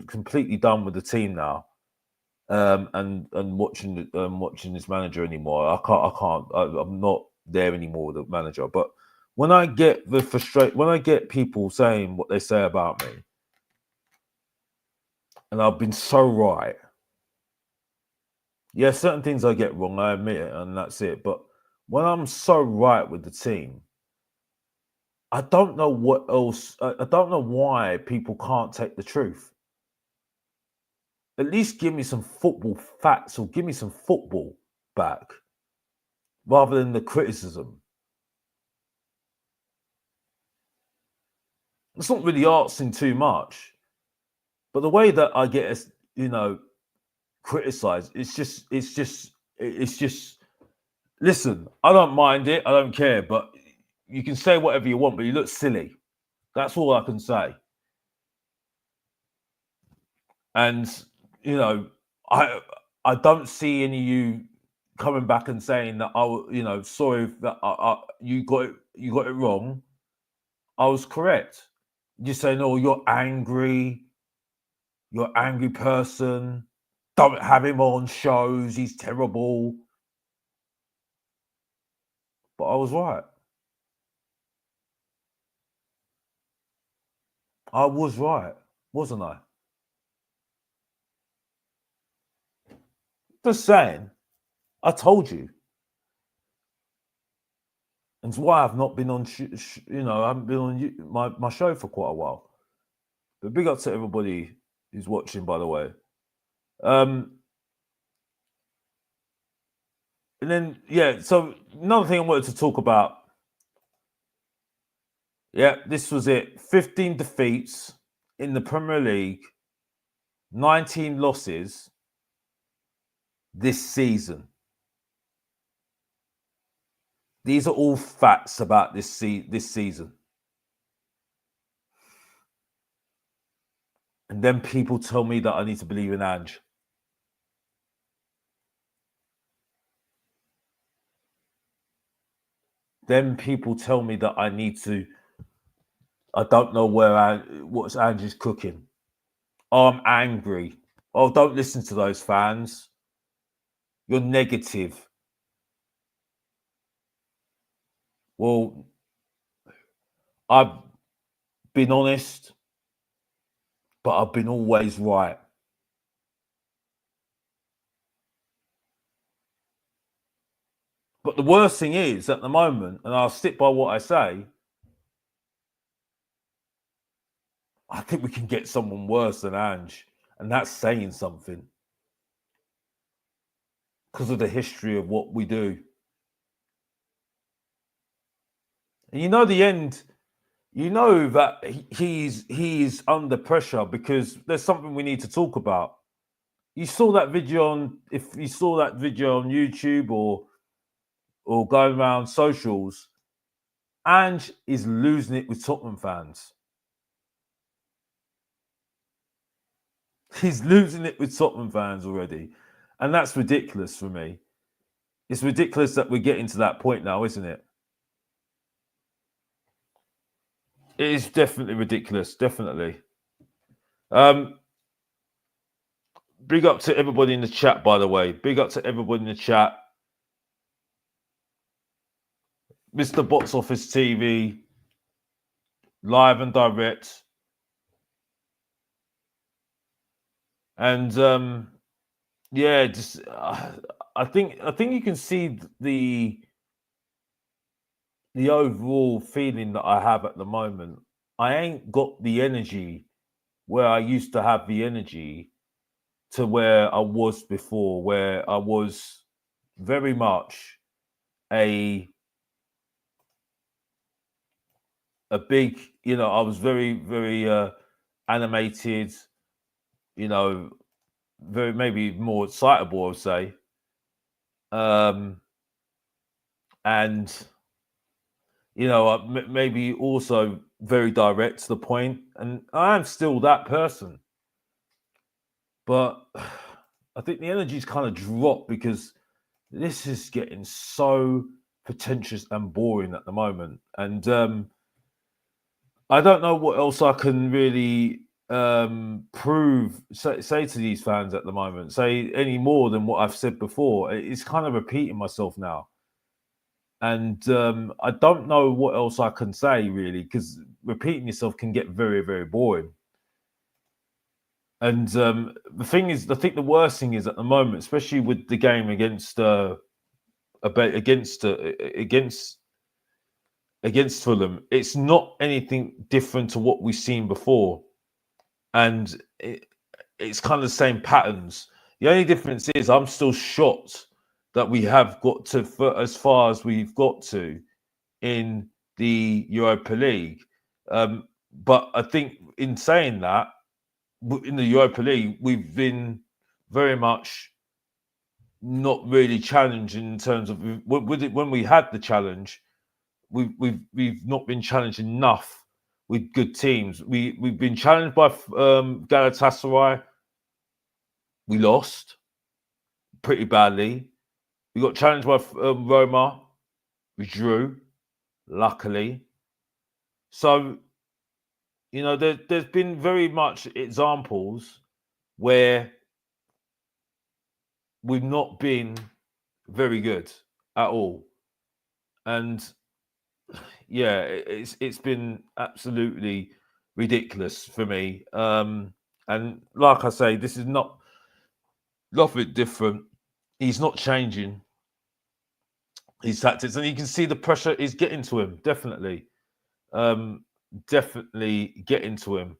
completely done with the team now. And watching this manager anymore. I can't. I'm not there anymore. The manager, but when I get when I get people saying what they say about me, and I've been so right. Yeah, certain things I get wrong, I admit it, and that's it. But when I'm so right with the team, I don't know what else. I don't know why people can't take the truth. At least give me some football facts or give me some football back rather than the criticism. It's not really asking too much, but the way that I get, criticized, it's just. Listen, I don't mind it. I don't care, but you can say whatever you want, but you look silly. That's all I can say. And you know, I don't see any of you coming back and saying that sorry that you got it wrong. I was correct. You're saying, oh, you're angry person. Don't have him on shows. He's terrible. But I was right. I was right, wasn't I? Just saying. I told you. And it's why I've not been on, I haven't been on my show for quite a while. But big up to everybody who's watching, by the way. And then, so another thing I wanted to talk about. Yeah, this was it. 15 defeats in the Premier League, 19 losses this season. These are all facts about this season. And then people tell me that I need to believe in ANGE. Then people tell me that I don't know what's ANGE's cooking. Oh, I'm angry. Oh, don't listen to those fans. You're negative. Well, I've been honest, but I've been always right. But the worst thing is, at the moment, and I'll stick by what I say, I think we can get someone worse than ANGE, and that's saying something because of the history of what we do. And you know the end. You know that he's under pressure because there's something we need to talk about. You saw that video on YouTube or going around socials. ANGE is losing it with Tottenham fans. He's losing it with Tottenham fans already. And that's ridiculous for me. It's ridiculous that we're getting to that point now, isn't it? It is definitely ridiculous, definitely. Big up to everybody in the chat, by the way. Big up to everybody in the chat. Mr. Box Office TV, live and direct. And I think you can see the overall feeling that I have at the moment. I ain't got the energy where I used to have the energy to where I was before, where I was very much a big, I was very, very animated, very maybe more excitable, I would say. And maybe also very direct to the point, and I am still that person. But I think the energy's kind of dropped because this is getting so pretentious and boring at the moment. And I don't know what else I can really say to these fans at the moment, say any more than what I've said before. It's kind of repeating myself now. And I don't know what else I can say, really, because repeating yourself can get very, very boring. And the thing is, I think the worst thing is at the moment, especially with the game against Fulham, it's not anything different to what we've seen before, and it's kind of the same patterns. The only difference is I'm still shocked that we have got to as far as we've got to in the Europa League. But I think in saying that, in the Europa League, we've been very much not really challenged in terms of when we had the challenge. We've not been challenged enough with good teams. We've been challenged by Galatasaray, We lost pretty badly. We got challenged by Roma. We drew, luckily. So, you know, there's been very much examples where we've not been very good at all. And yeah, it's been absolutely ridiculous for me. And like I say, this is not nothing different. He's not changing his tactics, and you can see the pressure is getting to him. Definitely, definitely getting to him,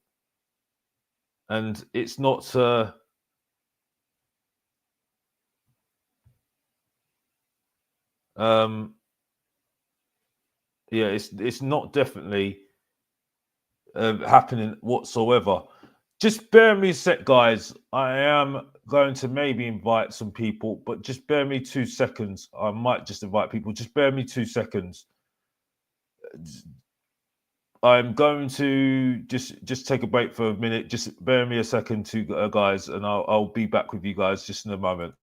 and it's not. Yeah, it's not definitely happening whatsoever. Just bear me a sec, guys. I am going to maybe invite some people, but just bear me 2 seconds. I might just invite people. Just bear me 2 seconds. I'm going to just take a break for a minute. Just bear me a second, to guys, and I'll be back with you guys just in a moment.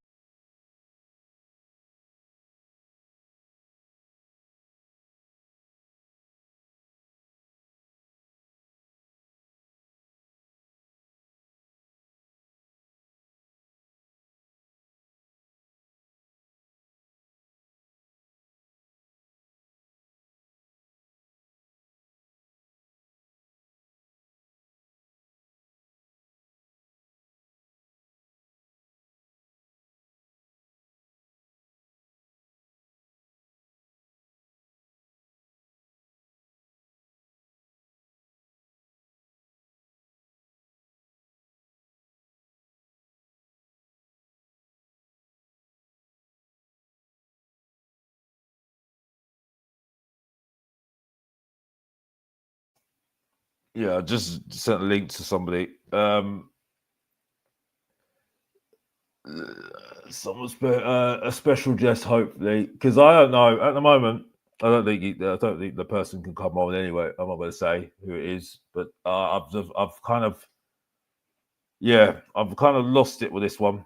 Yeah, I just sent a link to somebody. A special guest, hopefully, because I don't know at the moment. I don't think the person can come on anyway. I'm not going to say who it is, but I've kind of I've kind of lost it with this one.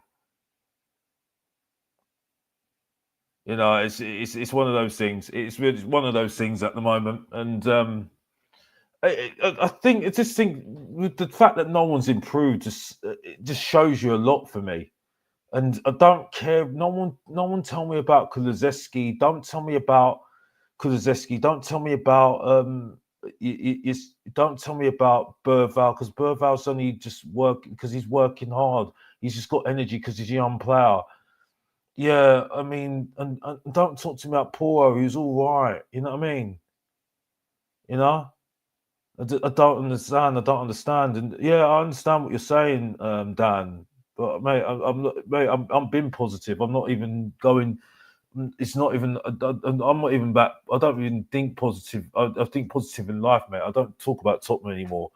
You know, it's one of those things. It's really one of those things at the moment, and I think it's just think with the fact that no one's improved it just shows you a lot for me. And I don't care. No one tell me about Kulusevski. Don't tell me about Kulusevski. Don't tell me about don't tell me about Burval, because Burval's only just working because he's working hard. He's just got energy because he's a young player. Yeah, I mean, and don't talk to me about Poro, who's all right. You know what I mean? You know, I don't understand. I don't understand. And yeah, I understand what you're saying, Dan. But mate, I'm not, mate. I'm being positive. I'm not even going. It's not even. I'm not even back. I don't even think positive. I think positive in life, mate. I don't talk about Tottenham anymore.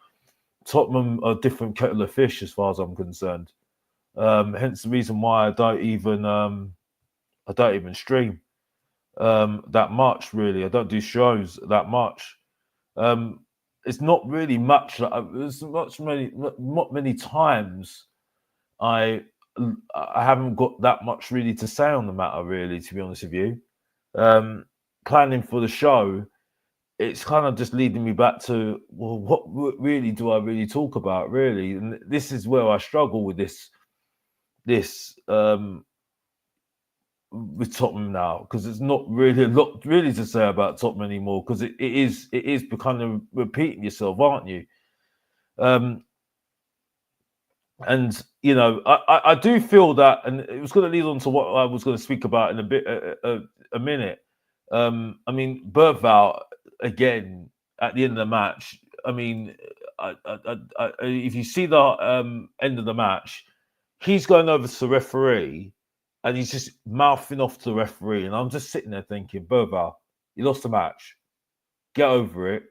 Tottenham are a different kettle of fish as far as I'm concerned. Hence the reason why I don't even stream that much. Really, I don't do shows that much. It's not really much. There's not many times I haven't got that much really to say on the matter. Really, to be honest with you, planning for the show, it's kind of just leading me back to, well, what really do I really talk about? Really, and this is where I struggle with this with Tottenham now, because there's not really a lot really to say about Tottenham anymore, because it is becoming repeating yourself, aren't you? Um, and you know, I do feel that, and it was going to lead on to what I was going to speak about in a minute. I mean, Bergvall again at the end of the match. I mean, if you see the end of the match, he's going over to the referee and he's just mouthing off to the referee. And I'm just sitting there thinking, Bergvall, you lost the match. Get over it,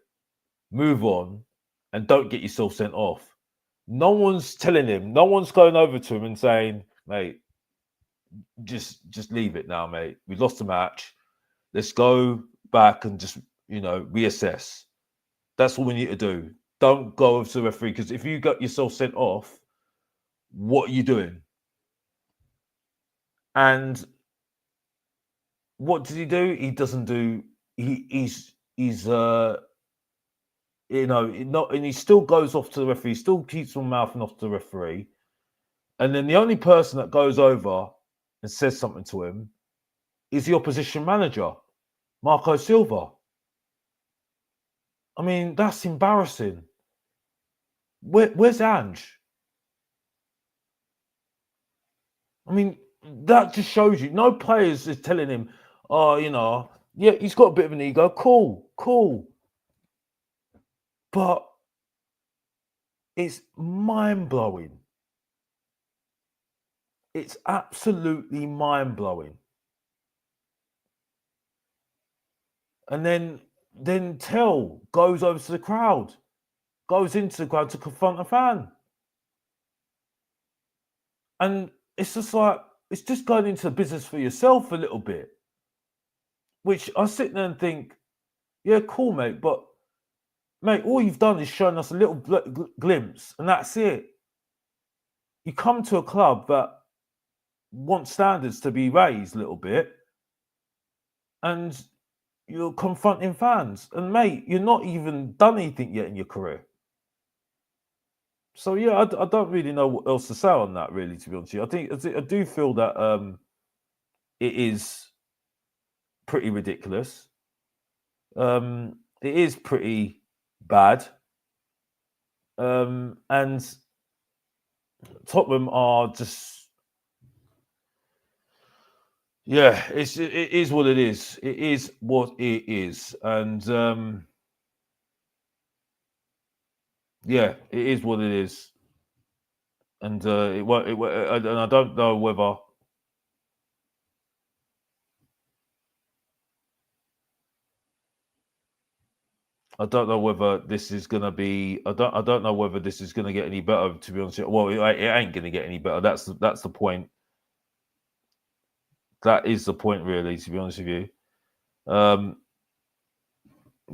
move on, and don't get yourself sent off. No one's telling him, no one's going over to him and saying, mate, just leave it now, mate. We lost the match. Let's go back and just, reassess. That's all we need to do. Don't go over to the referee, because if you got yourself sent off, what are you doing? And what does he do? He doesn't do. He's not, and he still goes off to the referee. He still keeps on mouthing off to the referee. And then the only person that goes over and says something to him is the opposition manager, Marco Silva. I mean, that's embarrassing. Where's Ange? I mean, that just shows you no players is telling him, oh, yeah, he's got a bit of an ego. Cool. But it's mind-blowing. It's absolutely mind-blowing. And then Tell goes over to the crowd, goes into the crowd to confront a fan. And it's just like, it's just going into business for yourself a little bit. Which I sit there and think, yeah, cool, mate. But, mate, all you've done is shown us a little glimpse, and that's it. You come to a club that wants standards to be raised a little bit, and you're confronting fans. And, mate, you're not even done anything yet in your career. So, yeah, I don't really know what else to say on that, really, to be honest with you. I do feel that it is pretty ridiculous. It is pretty bad. And Tottenham are just, yeah, it is what it is. It is what it is. And yeah, it is what it is. And and I don't know whether this is going to be. I don't know whether this is going to get any better. To be honest, well, it ain't going to get any better. That's the point. That is the point, really. To be honest with you,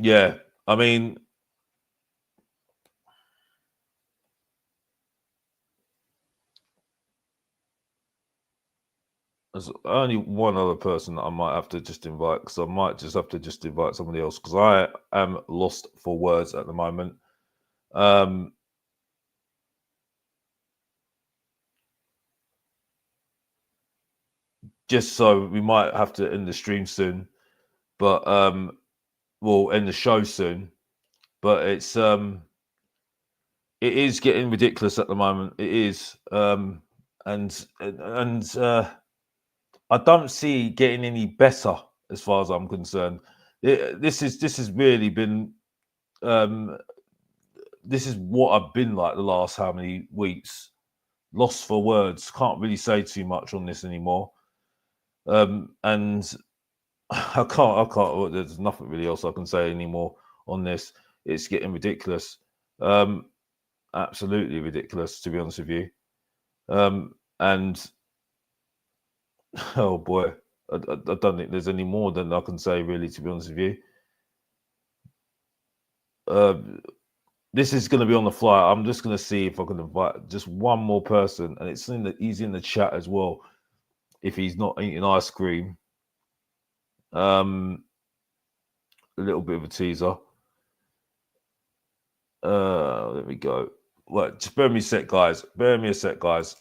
yeah. I mean, there's only one other person that I might have to just invite, because I might just have to just invite somebody else, because I am lost for words at the moment. Just so we might have to end the stream soon, but we'll end the show soon. But it is getting ridiculous at the moment. It is, and I don't see it getting any better as far as I'm concerned. This has really been. This is what I've been like the last how many weeks? Lost for words. Can't really say too much on this anymore. And I can't. There's nothing really else I can say anymore on this. It's getting ridiculous. Absolutely ridiculous, to be honest with you. And oh boy, I don't think there's any more than I can say, really, to be honest with you. This is going to be on the fly. I'm just going to see if I can invite just one more person, and he's in the chat as well. If he's not eating ice cream, a little bit of a teaser. There we go. Well, just bear me a sec, guys. Bear me a sec, guys.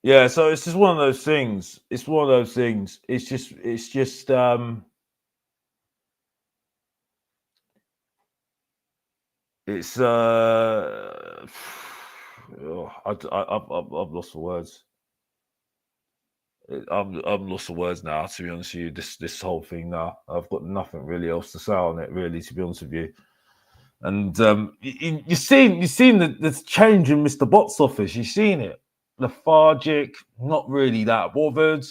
Yeah, so it's just one of those things. It's one of those things. It's just it's I've lost for words. I'm lost for words now. To be honest with you, this whole thing now, I've got nothing really else to say on it. Really, to be honest with you. And you've seen the change in Mr. Box Office. You've seen it, lethargic, not really that bothered,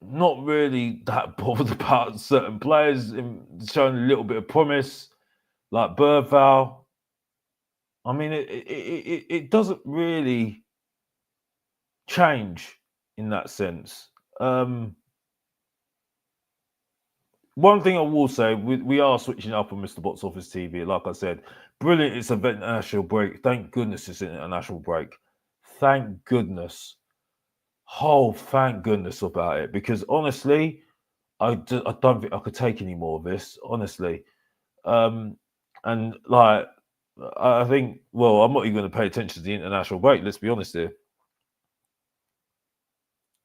not really that bothered about certain players, showing a little bit of promise, like Berval. I mean, it doesn't really change in that sense. One thing I will say, we are switching up on Mr. Box Office TV. Like I said, brilliant. It's an international break. Thank goodness it's an international break. Thank goodness. Oh, thank goodness about it. Because honestly, I don't think I could take any more of this. Honestly, um, and like I think, well, I'm not even going to pay attention to the international break. Let's be honest here.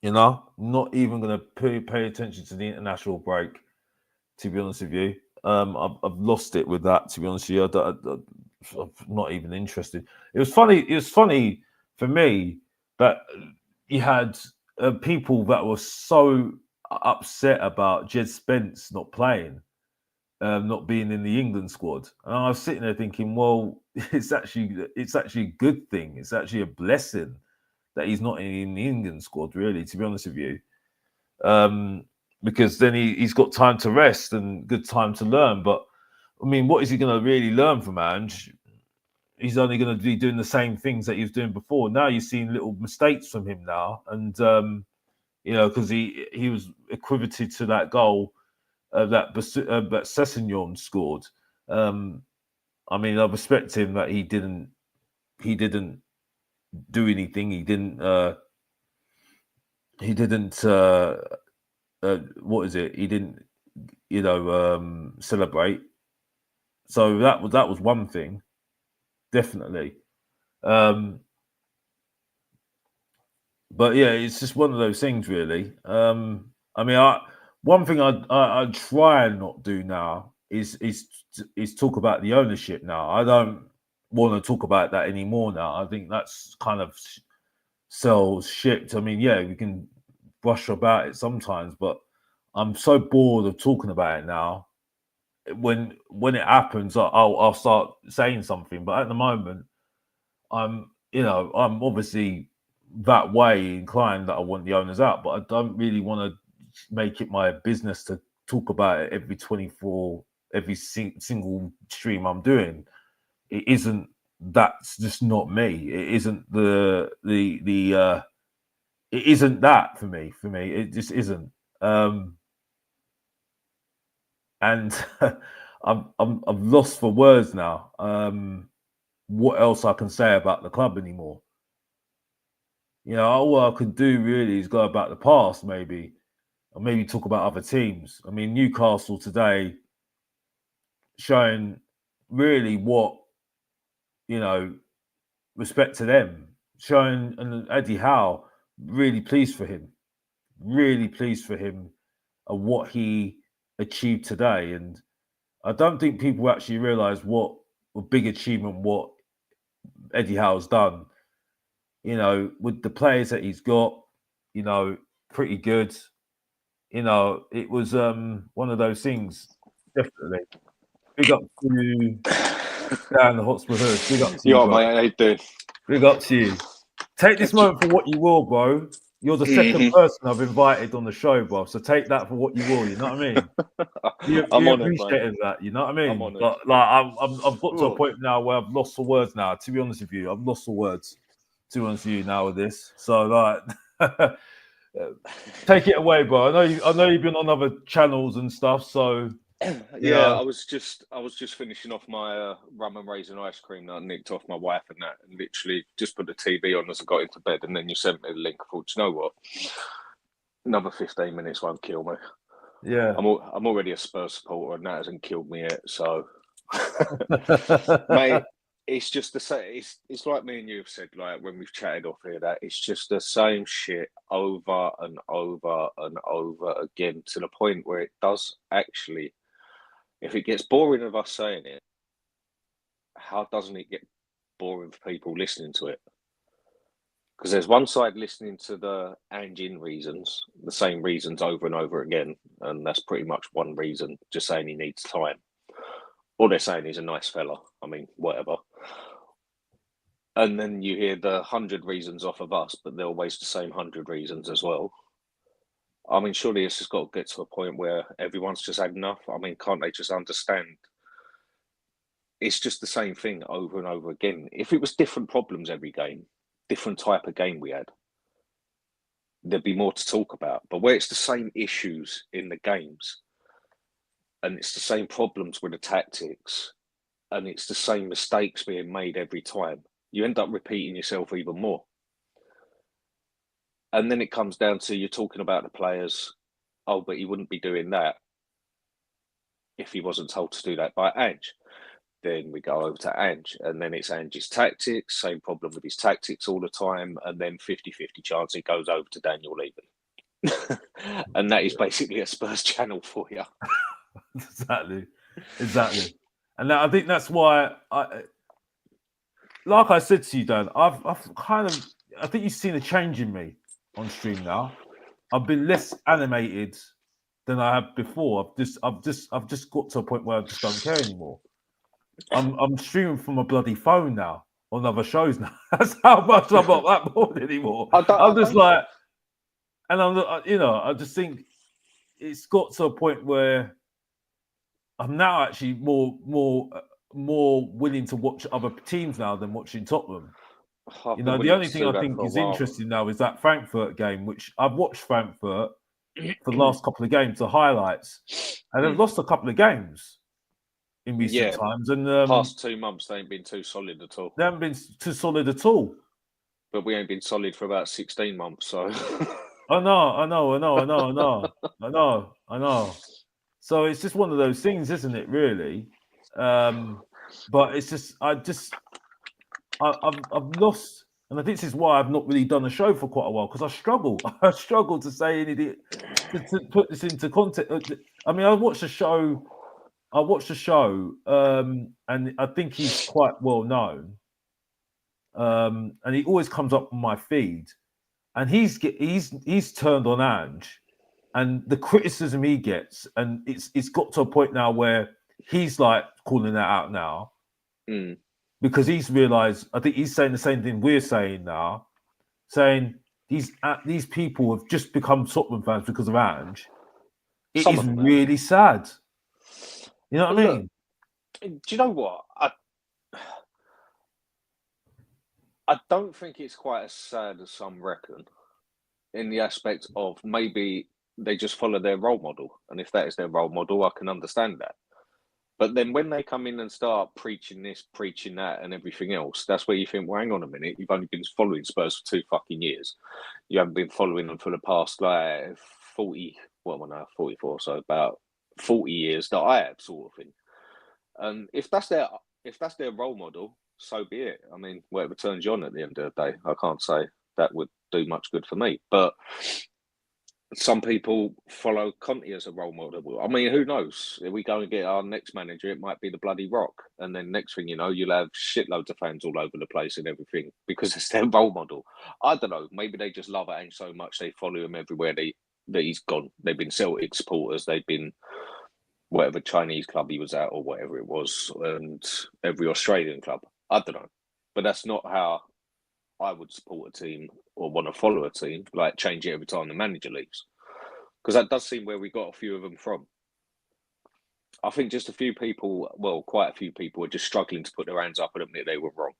You know, not even going to pay attention to the international break. To be honest with you, I've lost it with that. To be honest with you, I'm not even interested. It was funny. It was funny for me that you had people that were so upset about Jed Spence not playing, not being in the England squad, and I was sitting there thinking, well, it's actually a good thing. It's actually a blessing that he's not in the England squad. Really, to be honest with you, um, because then he's got time to rest and good time to learn. But I mean, what is he going to really learn from Ange? He's only going to be doing the same things that he was doing before. Now you're seeing little mistakes from him now, and because he was equivocated to that goal that Sessegnon scored. Um, I mean, I respect him that he didn't do anything. He didn't what is it? He didn't celebrate. So that was one thing, definitely. Um, but yeah, it's just one of those things, really. I mean, one thing I try and not do now is talk about the ownership. Now I don't want to talk about that anymore. Now I think that's kind of sells shipped. I mean, yeah, we can brush about it sometimes, but I'm so bored of talking about it now. When it happens, I'll start saying something. But at the moment, I'm obviously that way inclined that I want the owners out, but I don't really want to make it my business to talk about it every single stream I'm doing. It isn't. That's just not me. It isn't the. It isn't that for me. For me, it just isn't. And I'm lost for words now. What else I can say about the club anymore? All I could do really is go about the past, maybe, or maybe talk about other teams. I mean, Newcastle today showing really what you know, respect to them, showing and Eddie Howe really pleased for him, really pleased for him and what he achieved today. And I don't think people actually realise what a big achievement what Eddie Howe's done. With the players that he's got, pretty good. It was one of those things. Definitely, big up to down the Hotspur Hood. Big up to you, Yeah, bro. mate, how you doing? Big up to you. Take this moment for what you will, bro. You're the second person I've invited on the show, bro. So take that for what you will. You know what I mean? I'm We honoured, mate. appreciated that. You know what I I'm mean? honoured. But like, I've got to a point now where I've lost for words. Now, to be honest with you, I've lost for words. To be honest with you, now with this. So like, take it away, bro. I know you've been on other channels and stuff. So Yeah, I was just finishing off my rum and raisin ice cream that I nicked off my wife and that, and literally just put the TV on as I got into bed, and then you sent me the link. I thought, you know what? Another 15 minutes won't kill me. yeah. I'm already a Spurs supporter, and that hasn't killed me yet. So, mate, it's just the same. It's like me and you have said, like when we've chatted off here, that it's just the same shit over and over and over again to the point where it does actually. If it gets boring of us saying it, how doesn't it get boring for people listening to it? Because there's one side listening to the ANGE reasons, the same reasons over and over again, and that's pretty much one reason, just saying he needs time. Or they're saying he's a nice fella. I mean, whatever. And then you hear the 100 reasons off of us, but they're always the same 100 reasons as well. I mean, surely it's just got to get to a point where everyone's just had enough. I mean, can't they just understand? It's just the same thing over and over again. If it was different problems every game, different type of game we had, there'd be more to talk about. But where it's the same issues in the games, and it's the same problems with the tactics, and it's the same mistakes being made every time, you end up repeating yourself even more. And then it comes down to you're talking about the players. Oh, but he wouldn't be doing that if he wasn't told to do that by ANGE. Then we go over to ANGE, and then it's ANGE's tactics, same problem with his tactics all the time, and then 50-50 chance it goes over to Daniel Levy. And that is basically a Spurs channel for you. Exactly. And I think that's why, like I said to you, Dan, I've kind of, I think you've seen a change in me on stream now. I've been less animated than I have before. I've just got to a point where I just don't care anymore. I'm streaming from a bloody phone now on other shows now. That's how much I'm not that bored anymore. I'm just like, and I just think it's got to a point where I'm now actually more willing to watch other teams now than watching Tottenham. The only thing I think is interesting now is that Frankfurt game, which I've watched Frankfurt for the last couple of games, the highlights, and they've lost a couple of games in recent times. And past 2 months, they ain't been too solid at all. They haven't been too solid at all. But we ain't been solid for about 16 months, so. I know. So it's just one of those things, isn't it? Really, but it's just I've lost, and I think this is why I've not really done a show for quite a while, because I struggle to say anything to put this into context. I mean, I watched the show, and I think he's quite well known, and he always comes up on my feed, and he's turned on ANGE. And the criticism he gets, and it's got to a point now where he's like calling that out now, because he's realised. I think he's saying the same thing we're saying now, saying these people have just become Tottenham fans because of ANGE. It is really sad. You know what I mean? Do you know what? I don't think it's quite as sad as some reckon, in the aspect of maybe they just follow their role model. And if that is their role model, I can understand that. But then when they come in and start preaching this, preaching that, and everything else, that's where you think, well, hang on a minute, you've only been following Spurs for 2 fucking years. You haven't been following them for the past, 44, so about 40 years that I have, sort of thing. And if that's their role model, so be it. I mean, whatever turns you on at the end of the day, I can't say that would do much good for me. But some people follow Conte as a role model. I mean, who knows? If we go and get our next manager, it might be the bloody Rock. And then next thing you know, you'll have shitloads of fans all over the place and everything because it's their role model. I don't know. Maybe they just love ANGE so much they follow him everywhere that he's gone. They've been Celtic supporters. They've been whatever Chinese club he was at or whatever it was, and every Australian club. I don't know. But that's not how I would support a team or want to follow a team, like change it every time the manager leaves. Because that does seem where we got a few of them from. I think just a few people, well, quite a few people are just struggling to put their hands up and admit they were wrong.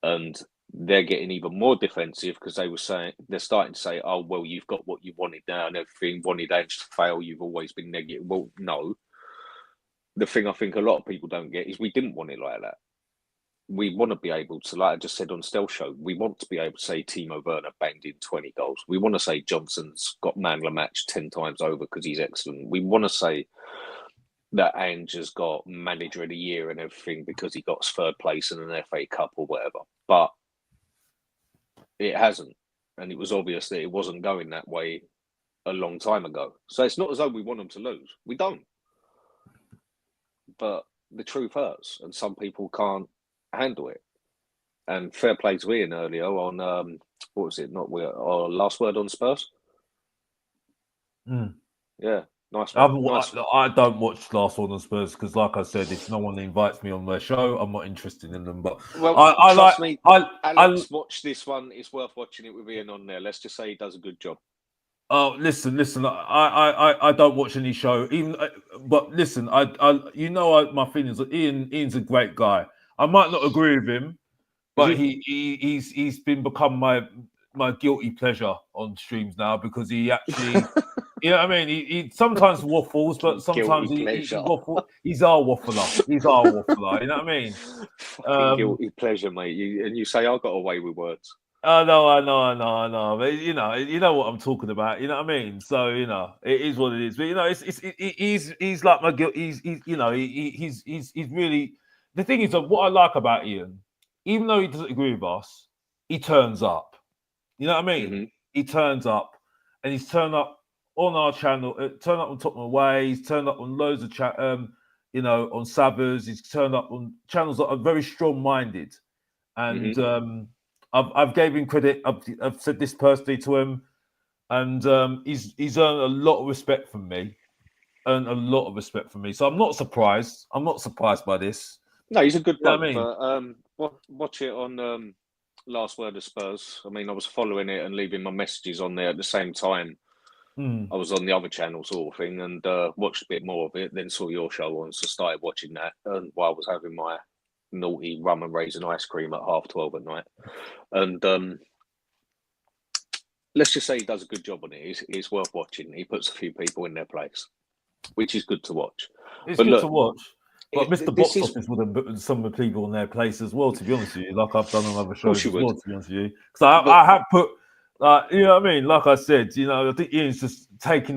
And they're getting even more defensive because they're starting to say, oh, well, you've got what you wanted now and everything, wanted ANGE to fail, you've always been negative. Well, no. The thing I think a lot of people don't get is we didn't want it like that. We want to be able to, like I just said on Stealth Show, we want to be able to say Timo Werner banged in 20 goals. We want to say Johnson's got man of the match 10 times over because he's excellent. We want to say that ANGE has got manager of the year and everything because he got third place in an FA Cup or whatever. But it hasn't. And it was obvious that it wasn't going that way a long time ago. So it's not as though we want them to lose. We don't. But the truth hurts and some people can't handle it. And fair play to Ian earlier on what was it? Not we our last word on Spurs. Mm. Yeah, nice I, one. haven't Nice. I don't watch Last One on Spurs because, like I said, if no one invites me on their show, I'm not interested in them. But Well, I like trust me, I Alex, watch this one. It's worth watching it with Ian on there. Let's just say he does a good job. oh, listen. I don't watch any show, even. But listen, my feelings. Ian's a great guy. I might not agree with him, but he's become my guilty pleasure on streams now because he actually, you know what I mean. He sometimes waffles, but sometimes Guilty he pleasure. waffle. He's our waffler. He's our waffler. You know what I mean? Fucking guilty pleasure, mate. You say I got away with words. I know. But, you know what I'm talking about. You know what I mean? So it is what it is. But he's like my guilt. He's really the thing is that what I like about Ian, even though he doesn't agree with us, he turns up. You know what I mean? Mm-hmm. He turns up, and he's turned up on our channel. Turned up on Tottenham Way. He's turned up on loads of chat. On Savers. He's turned up on channels that are very strong-minded, and Mm-hmm. I've gave him credit. I've said this personally to him, and he's earned a lot of respect from me. Earned a lot of respect from me. So I'm not surprised. I'm not surprised by this. No, he's a good You know bloke, what I mean? but watch it on Last Word of Spurs. I mean, I was following it and leaving my messages on there at the same time. Mm. I was on the other channel, sort of thing, and watched a bit more of it. Then saw your show on, so started watching that. And while I was having my naughty rum and raisin ice cream at 12:30 at night, and let's just say he does a good job on it. It's worth watching. He puts a few people in their place, which is good to watch. It's But good to look, watch. But Mr. this Box is, Office would have put some of the people in their place as well, to be honest with you, like I've done on other of course, shows you as would. well, to be honest with you. Because I But have put, you know what I mean? Like I said, I think Ian's just taking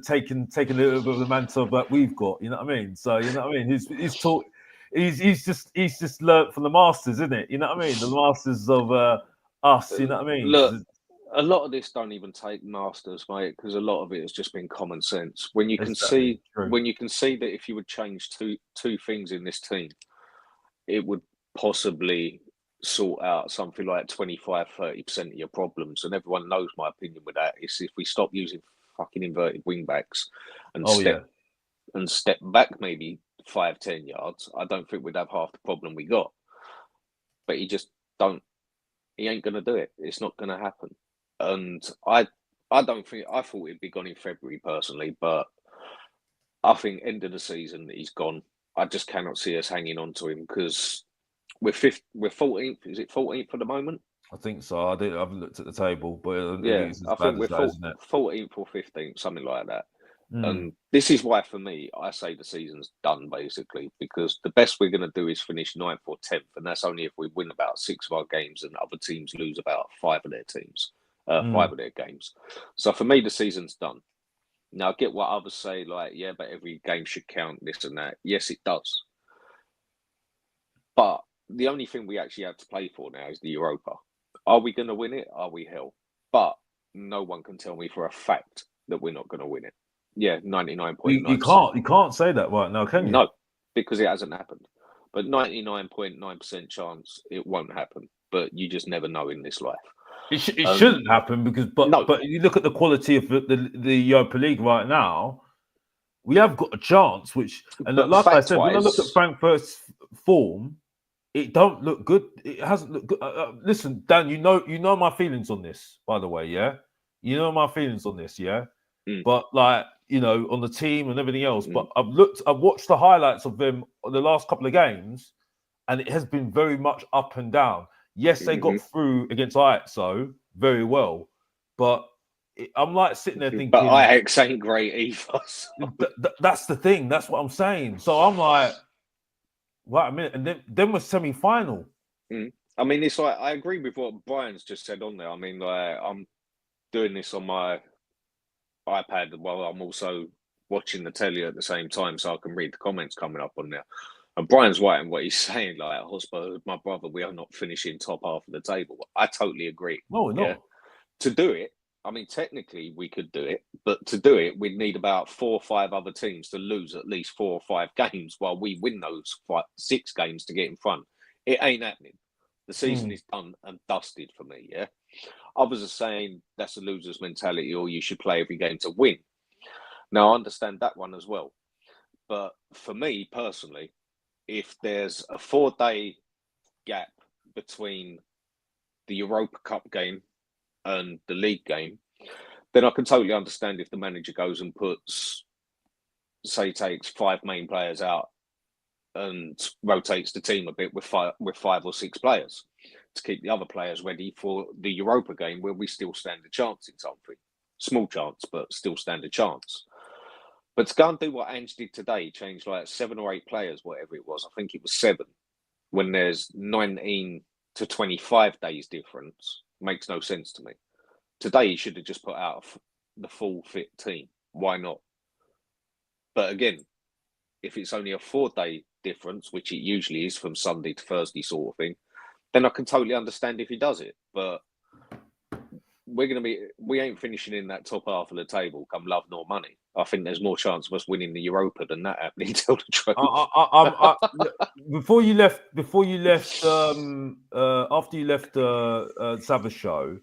taking a little bit of the mantle that we've got, you know what I mean? So, you know what I mean? He's taught, he's just learnt from the masters, isn't it? You know what I mean? The masters of us, you know what I mean? look, a lot of this don't even take masters, mate, because a lot of it has just been common sense. When you can Exactly, see, true. that if you would change two things in this team, it would possibly sort out something like 25-30% of your problems. And everyone knows my opinion with that is if we stop using fucking inverted wing backs and Oh yeah. step back maybe 5-10 yards, I don't think we'd have half the problem we got. But he just don't. He ain't gonna do it. It's not gonna happen. And I don't think I thought he'd be gone in February personally, but I think end of the season he's gone. I just cannot see us hanging on to him because we're 14th. Is it 14th for the moment? I think so. I haven't looked at the table, but I think Yeah, it's as I bad think as we're that, isn't it? 14th or 15th, something like that. Mm. And this is why, for me, I say the season's done basically because the best we're going to do is finish 9th or 10th, and that's only if we win about 6 of our games and other teams lose about 5 of their teams, Mm. 5 of their games. So for me, the season's done. Now, I get what others say, like, yeah, but every game should count, this and that. Yes, it does. But the only thing we actually have to play for now is the Europa. Are we going to win it? Are we hell? But no one can tell me for a fact that we're not going to win it. Yeah, 99.9%. You can't say that right now, can you? No, because it hasn't happened. But 99.9% chance it won't happen. But you just never know in this life. It shouldn't happen because, No. but you look at the quality of the Europa League right now. We have got a chance. And But like I said, when I look at fact-wise, Frankfurt's form, it don't look good. It hasn't looked good. Listen, Dan, you know my feelings on this. By the way, yeah, you know my feelings on this, yeah. But like on the team and everything else. But I've watched the highlights of them the last couple of games, and it has been very much up and down. Yes, they got through against Ajax very well, but I'm like sitting there thinking, but Ajax ain't great either. So. That's the thing. That's what I'm saying. So I'm like, wait a minute, and then we're semi-final. I mean, it's like I agree with what Brian's just said on there. I mean, like I'm doing this on my iPad while I'm also watching the telly at the same time, so I can read the comments coming up on there. And Brian's right in what he's saying. Like Hotspur, my brother, we are not finishing top half of the table. I totally agree. No, we're not. To do it, I mean, technically we could do it, but to do it, we'd need about 4 or 5 other teams to lose at least 4 or 5 games while we win those 6 games to get in front. It ain't happening. The season is done and dusted for me, yeah? Others are saying that's a loser's mentality or you should play every game to win. Now, I understand that one as well. But for me personally, if there's a 4-day gap between the Europa Cup game and the league game, then I can totally understand if the manager goes and puts, say, takes 5 main players out and rotates the team a bit with 5 or 6 players to keep the other players ready for the Europa game where we still stand a chance in something. Small chance, but still stand a chance. But to go and do what ANGE did today, change like 7 or 8 players, whatever it was, I think it was 7, when there's 19 to 25 days difference, makes no sense to me. Today, he should have just put out the full fit team. Why not? But again, if it's only a 4-day difference, which it usually is from Sunday to Thursday sort of thing, then I can totally understand if he does it. But we ain't finishing in that top half of the table come love nor money. I think there's more chance of us winning the Europa than that happening till the trophy. Before you left, after you left Savage show,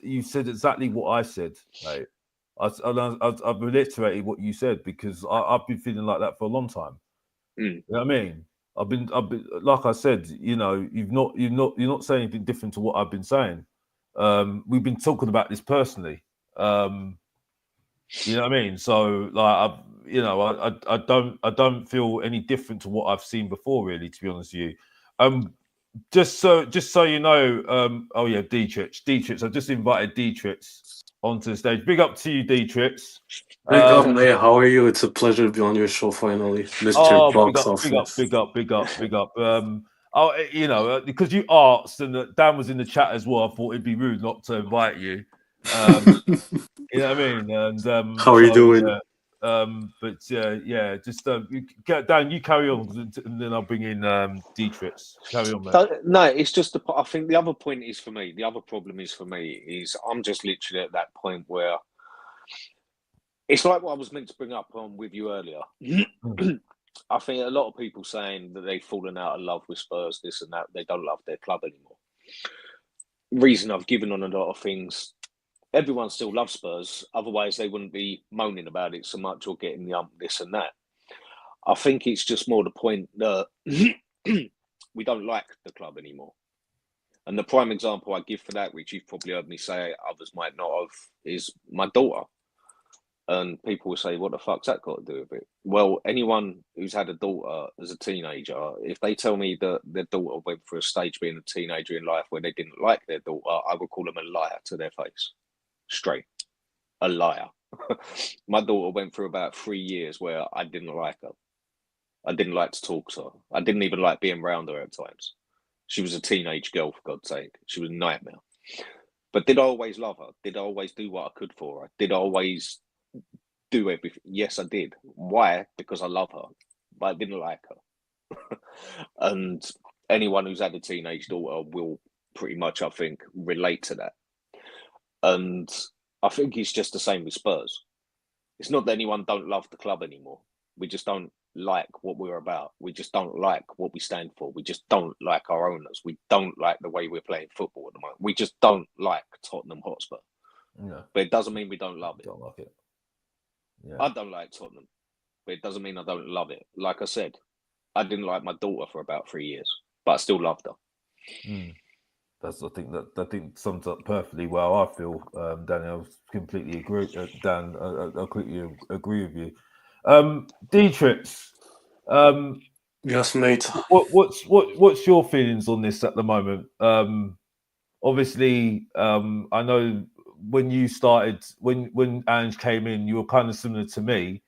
you said exactly what I said, mate. I've reiterated what you said because I've been feeling like that for a long time. You know what I mean? I've been like I said, you know, you're not saying anything different to what I've been saying. We've been talking about this personally. You know what I mean? So like I don't feel any different to what I've seen before, really, to be honest with you. Just so you know, oh yeah, Dietrich. I just invited Dietrich onto the stage. Big up to you, Dietrich. Big up, mate. How are you? It's a pleasure to be on your show finally, Mr. Box Office. Big up. You know, because you asked and Dan was in the chat as well. I thought it'd be rude not to invite you. You know what I mean? And how are you doing? But yeah, just Dan, you carry on, and then I'll bring in Dietrich. Carry on, mate. No, it's just I think the other point is for me. The other problem is for me is I'm just literally at that point where it's like what I was meant to bring up with you earlier. I think a lot of people saying that they've fallen out of love with Spurs, this and that. They don't love their club anymore. Reason I've given on a lot of things. Everyone still loves Spurs. Otherwise, they wouldn't be moaning about it so much or getting the this and that. I think it's just more the point that we don't like the club anymore. And the prime example I give for that, which you've probably heard me say, others might not have, is my daughter. And people will say, what the fuck's that got to do with it? Well, anyone who's had a daughter as a teenager, if they tell me that their daughter went through a stage being a teenager in life where they didn't like their daughter, I would call them a liar to their face. Straight. A liar. My daughter went through about 3 years where I didn't like her. I didn't like to talk to her. I didn't even like being around her at times. She was a teenage girl, for God's sake. She was a nightmare. But did I always love her? Did I always do what I could for her? Did I always do everything? Yes, I did. Why? Because I love her, but I didn't like her. And anyone who's had a teenage daughter will pretty much, I think, relate to that. And I think it's just the same with Spurs. It's not that anyone don't love the club anymore. We just don't like what we're about. We just don't like what we stand for. We just don't like our owners. We don't like the way we're playing football at the moment. We just don't like Tottenham Hotspur. Yeah. But it doesn't mean we don't love it. Don't like it. Yeah. I don't like Tottenham, but it doesn't mean I don't love it. Like I said, I didn't like my daughter for about 3 years, but I still loved her. I think sums up perfectly well. I feel, Daniel, completely agree. Dan, I completely agree with you. Dietrich, yes, mate. What's your feelings on this at the moment? Obviously, I know when you started, when Ange came in, you were kind of similar to me,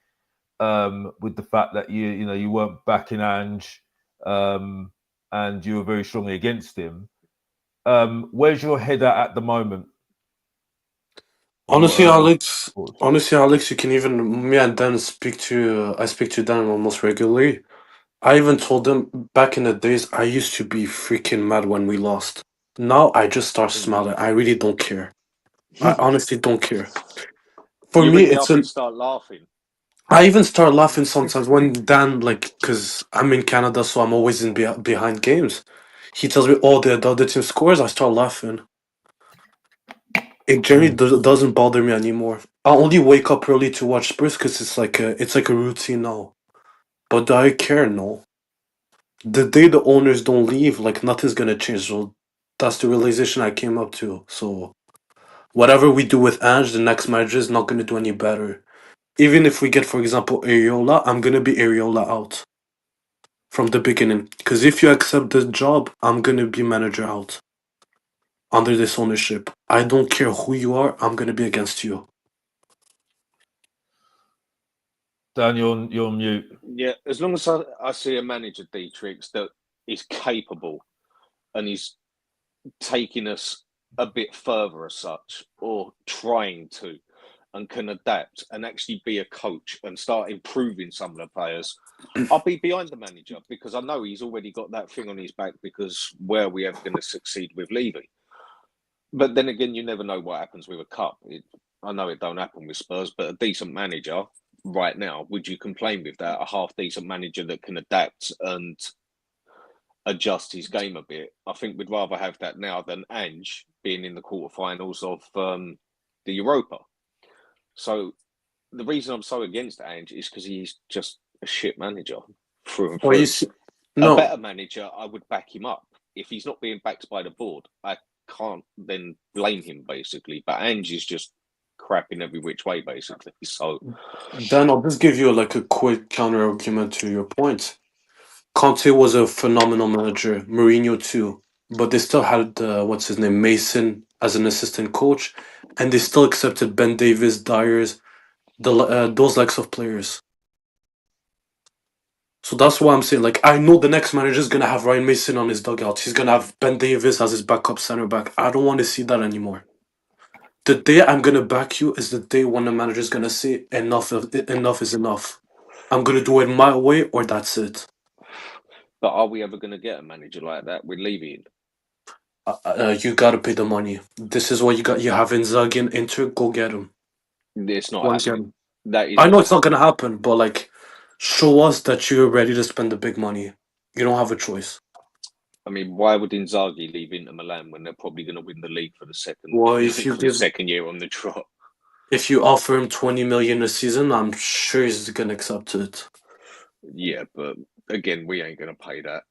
with the fact that you weren't backing Ange, and you were very strongly against him. Where's your head at the moment? Honestly, Alex, you can even, me and Dan speak to Dan almost regularly. I even told him back in the days, I used to be freaking mad when we lost. Now I just start smiling. I really don't care. I honestly don't care. For you me, ring me up and start laughing. I even start laughing sometimes when Dan, because I'm in Canada, so I'm always in behind games. he tells me, "Oh, the other team scores," I start laughing. It generally doesn't bother me anymore. I only wake up early to watch Spurs because it's like a routine now. But do I care? No. The day the owners don't leave, like nothing's gonna change. So that's the realization I came up to. So whatever we do with Ange, the next manager is not gonna do any better. Even if we get, for example, Areola, I'm gonna be Areola out from the beginning. Because if you accept the job, I'm gonna be manager out under this ownership. I don't care who you are, I'm gonna be against you. Dan, you're on mute. Yeah, as long as I see a manager, Dietrich, that is capable and is taking us a bit further as such, or trying to, and can adapt and actually be a coach and start improving some of the players, I'll be behind the manager because I know he's already got that thing on his back because where are we ever going to succeed with Levy? But then again, you never know what happens with a cup. I know it don't happen with Spurs, but a decent manager right now, would you complain with that? A half decent manager that can adapt and adjust his game a bit. I think we'd rather have that now than Ange being in the quarterfinals of the Europa. So the reason I'm so against Ange is because he's just a shit manager through and Or through. you see, no, A better manager, I would back him up. If he's not being backed by the board, I can't then blame him basically. But Ange is just crapping every which way basically. So Dan, I'll just give you like a quick counter argument to your point. Conte was a phenomenal manager, Mourinho too, but they still had what's his name, Mason as an assistant coach, and they still accepted Ben Davis, Dyers, those likes of players. So that's why I'm saying, like, I know the next manager is gonna have Ryan Mason on his dugout. He's gonna have Ben Davis as his backup center back. I don't want to see that anymore. The day I'm gonna back you is the day when the manager is gonna say enough is enough. I'm gonna do it my way, or that's it. but are we ever going to get a manager like that with Levy in? You gotta pay the money. This is what you got. You have Inzaghi and Inter. Go get him. It's not Once happening. again, That is I know not it's not happening. gonna happen, but like, show us that you're ready to spend the big money. You don't have a choice. I mean, why would Inzaghi leave Inter Milan when they're probably going to win the league for the second Well, if you for the give, second year on the trot? if you offer him 20 million a season, I'm sure he's gonna accept it. Yeah, but again, we ain't going to pay that.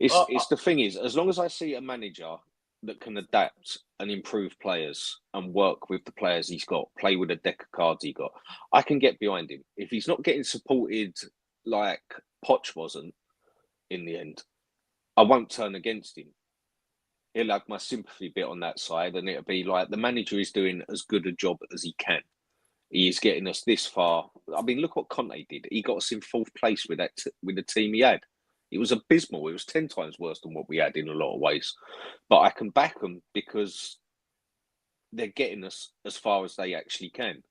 It's the thing is, as long as I see a manager that can adapt and improve players and work with the players he's got, play with the deck of cards he got, I can get behind him. If he's not getting supported like Poch wasn't in the end, I won't turn against him. He'll have my sympathy bit on that side, and it'll be like the manager is doing as good a job as he can. He is getting us this far. I mean, look what Conte did. He got us in fourth place with that with the team he had. It was abysmal. It was 10 times worse than what we had in a lot of ways. But I can back them because they're getting us as far as they actually can.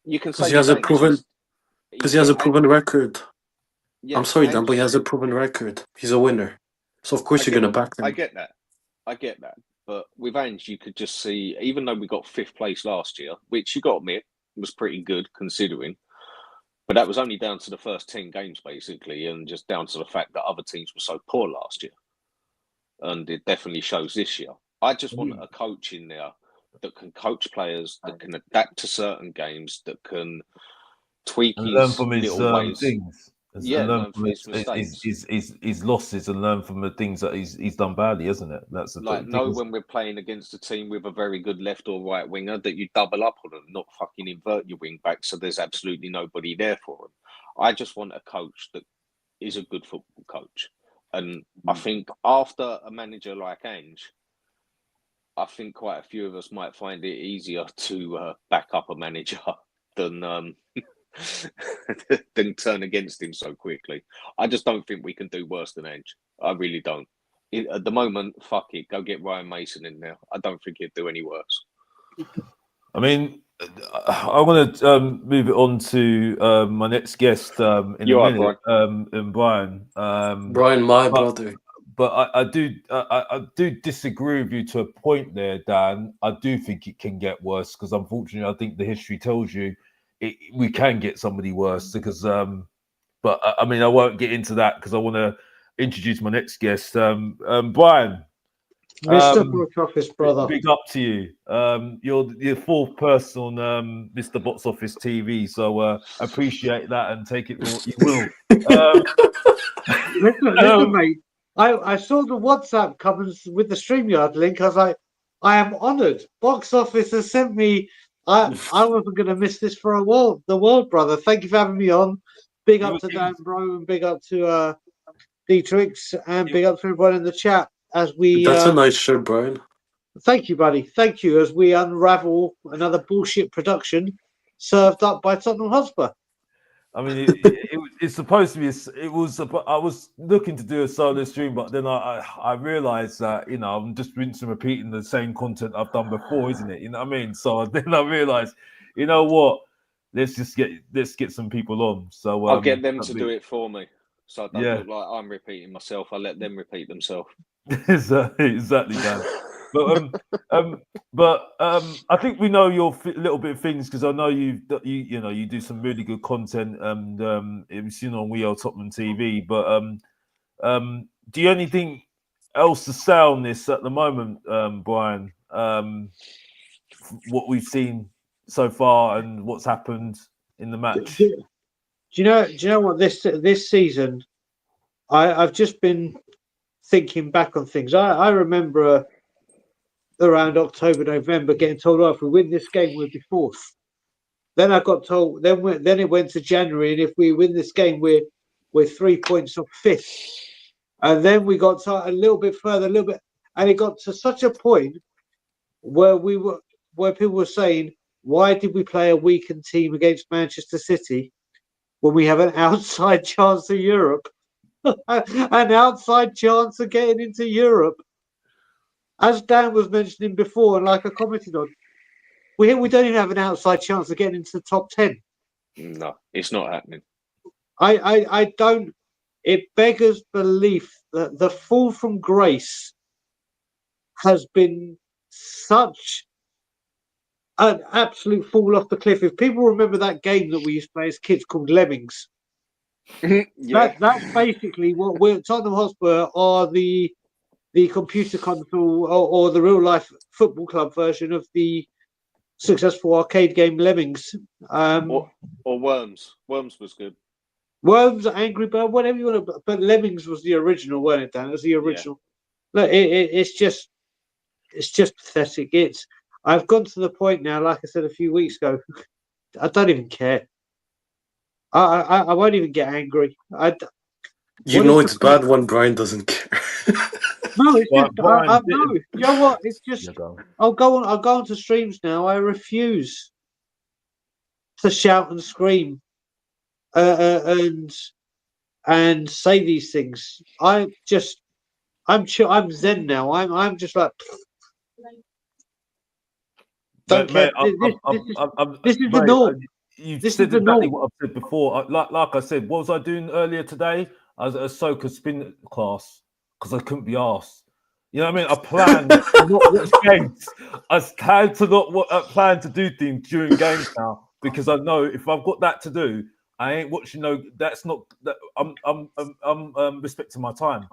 You can say Because he has a proven, because he has a proven record. Yeah, I'm sorry, Dan, Ange, but he has a proven record. He's a winner, so of course you're gonna back I him. get that. I get that. But with Ange, you could just see, even though we got fifth place last year, which you got to admit was pretty good considering, but that was only down to the first 10 games, basically, and just down to the fact that other teams were so poor last year. And it definitely shows this year. I just want a coach in there that can coach players, that can adapt to certain games, that can tweak and learn his from his little ways. things. Yeah, And learn learn from from his mistakes. his losses and learn from the things that he's done badly, isn't it? That's the Like, thing. when we're playing against a team with a very good left or right winger, that you double up on them, not fucking invert your wing back so there's absolutely nobody there for them. I just want a coach that is a good football coach. And I think after a manager like Ange, I think quite a few of us might find it easier to back up a manager than than turn against him so quickly. I just don't think we can do worse than Ange. I really don't. At the moment, fuck it, go get Ryan Mason in there. I don't think he'd do any worse. I mean, I want to move it on to my next guest in You a are, minute, and Brian. Brian, my brother. But I do disagree with you to a point there, Dan. I do think it can get worse because unfortunately, I think the history tells you we can get somebody worse. Because, but I mean, I won't get into that because I want to introduce my next guest, Brian. Mr. Box Office, brother. Big up to you. You're the fourth person on Mr. Box Office TV, so appreciate that and take it for what you will. Listen, mate. I saw the WhatsApp comments with the StreamYard link. I was like, I am honoured. Box Office has sent me. I wasn't going to miss this for the world, brother. Thank you for having me on. Big up to Dan, bro, and big up to D-Trix, and big up to everyone in the chat as we. That's a nice shirt, Brian. Thank you, buddy. Thank you. As we unravel another bullshit production served up by Tottenham Hotspur. I mean, it's supposed to be. I was looking to do a solo stream, but then I realized that I'm just rinsing and repeating the same content I've done before, isn't it? You know what I mean? So then I realized, you know what? Let's get some people on. So I'll get them to do it for me, so I don't look like I'm repeating myself. I let them repeat themselves. Exactly, Dan. But I think we know your little bit of things because I know you do some really good content and it was on We Are Tottenham TV. But do you have anything else to say on this at the moment, Brian? What we've seen so far and what's happened in the match? Do you know what this season? I've just been thinking back on things. I remember around October, November, getting told, "Oh, if we win this game, we'll be fourth." Then I got told. Then it went to January, and if we win this game, we're 3 points off fifth. And then we got to a little bit further, and it got to such a point where people were saying, "Why did we play a weakened team against Manchester City when we have an outside chance of Europe, an outside chance of getting into Europe?" As Dan was mentioning before, and like I commented on, we don't even have an outside chance of getting into the top 10. No, it's not happening. I don't. It beggars belief that the fall from grace has been such an absolute fall off the cliff. If people remember that game that we used to play as kids called Lemmings, that's basically what Tottenham Hotspur are the computer console or the real life football club version of the successful arcade game Lemmings. Or Worms. Worms was good. Worms, Angry Bird, whatever you want to. But Lemmings was the original, wasn't it, Dan? It was the original. Yeah. Look, it's just pathetic. I've gone to the point now, like I said a few weeks ago, I don't even care. I won't even get angry. It's bad when Brian doesn't care. No, it's just no. You know what? It's just I'll go onto streams now. I refuse to shout and scream and say these things. I'm zen now. I'm just like don't care. This is the norm. You've said exactly what I've said before. Like I said, what was I doing earlier today? I was at a soccer spin class because I couldn't be asked. You know what I mean? I planned to not watch games. I had to not plan to do things during games now because I know if I've got that to do, I ain't watching. No, that's not. I'm respecting my time.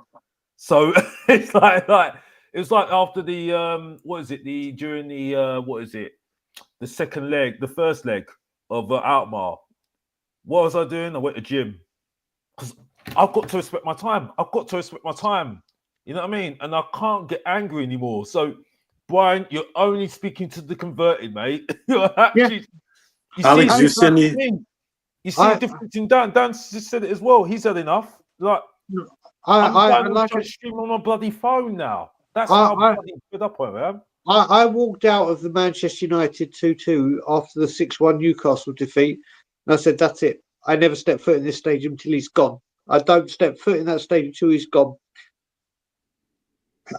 So it's like it was like after the the second leg, the first leg of Outmar. What was I doing? I went to gym because I've got to respect my time. You know what I mean? And I can't get angry anymore. So, Brian, you're only speaking to the converted, mate. You're actually. Alex, you see the difference in Dan. Dan just said it as well. He's had enough. Like, I'm like to stream on my bloody phone now. That's how bloody fed up I am. I walked out of the Manchester United 2-2 after the 6-1 Newcastle defeat, and I said, "That's it. I never step foot in this stadium till he's gone. I don't step foot in that stadium till he's gone."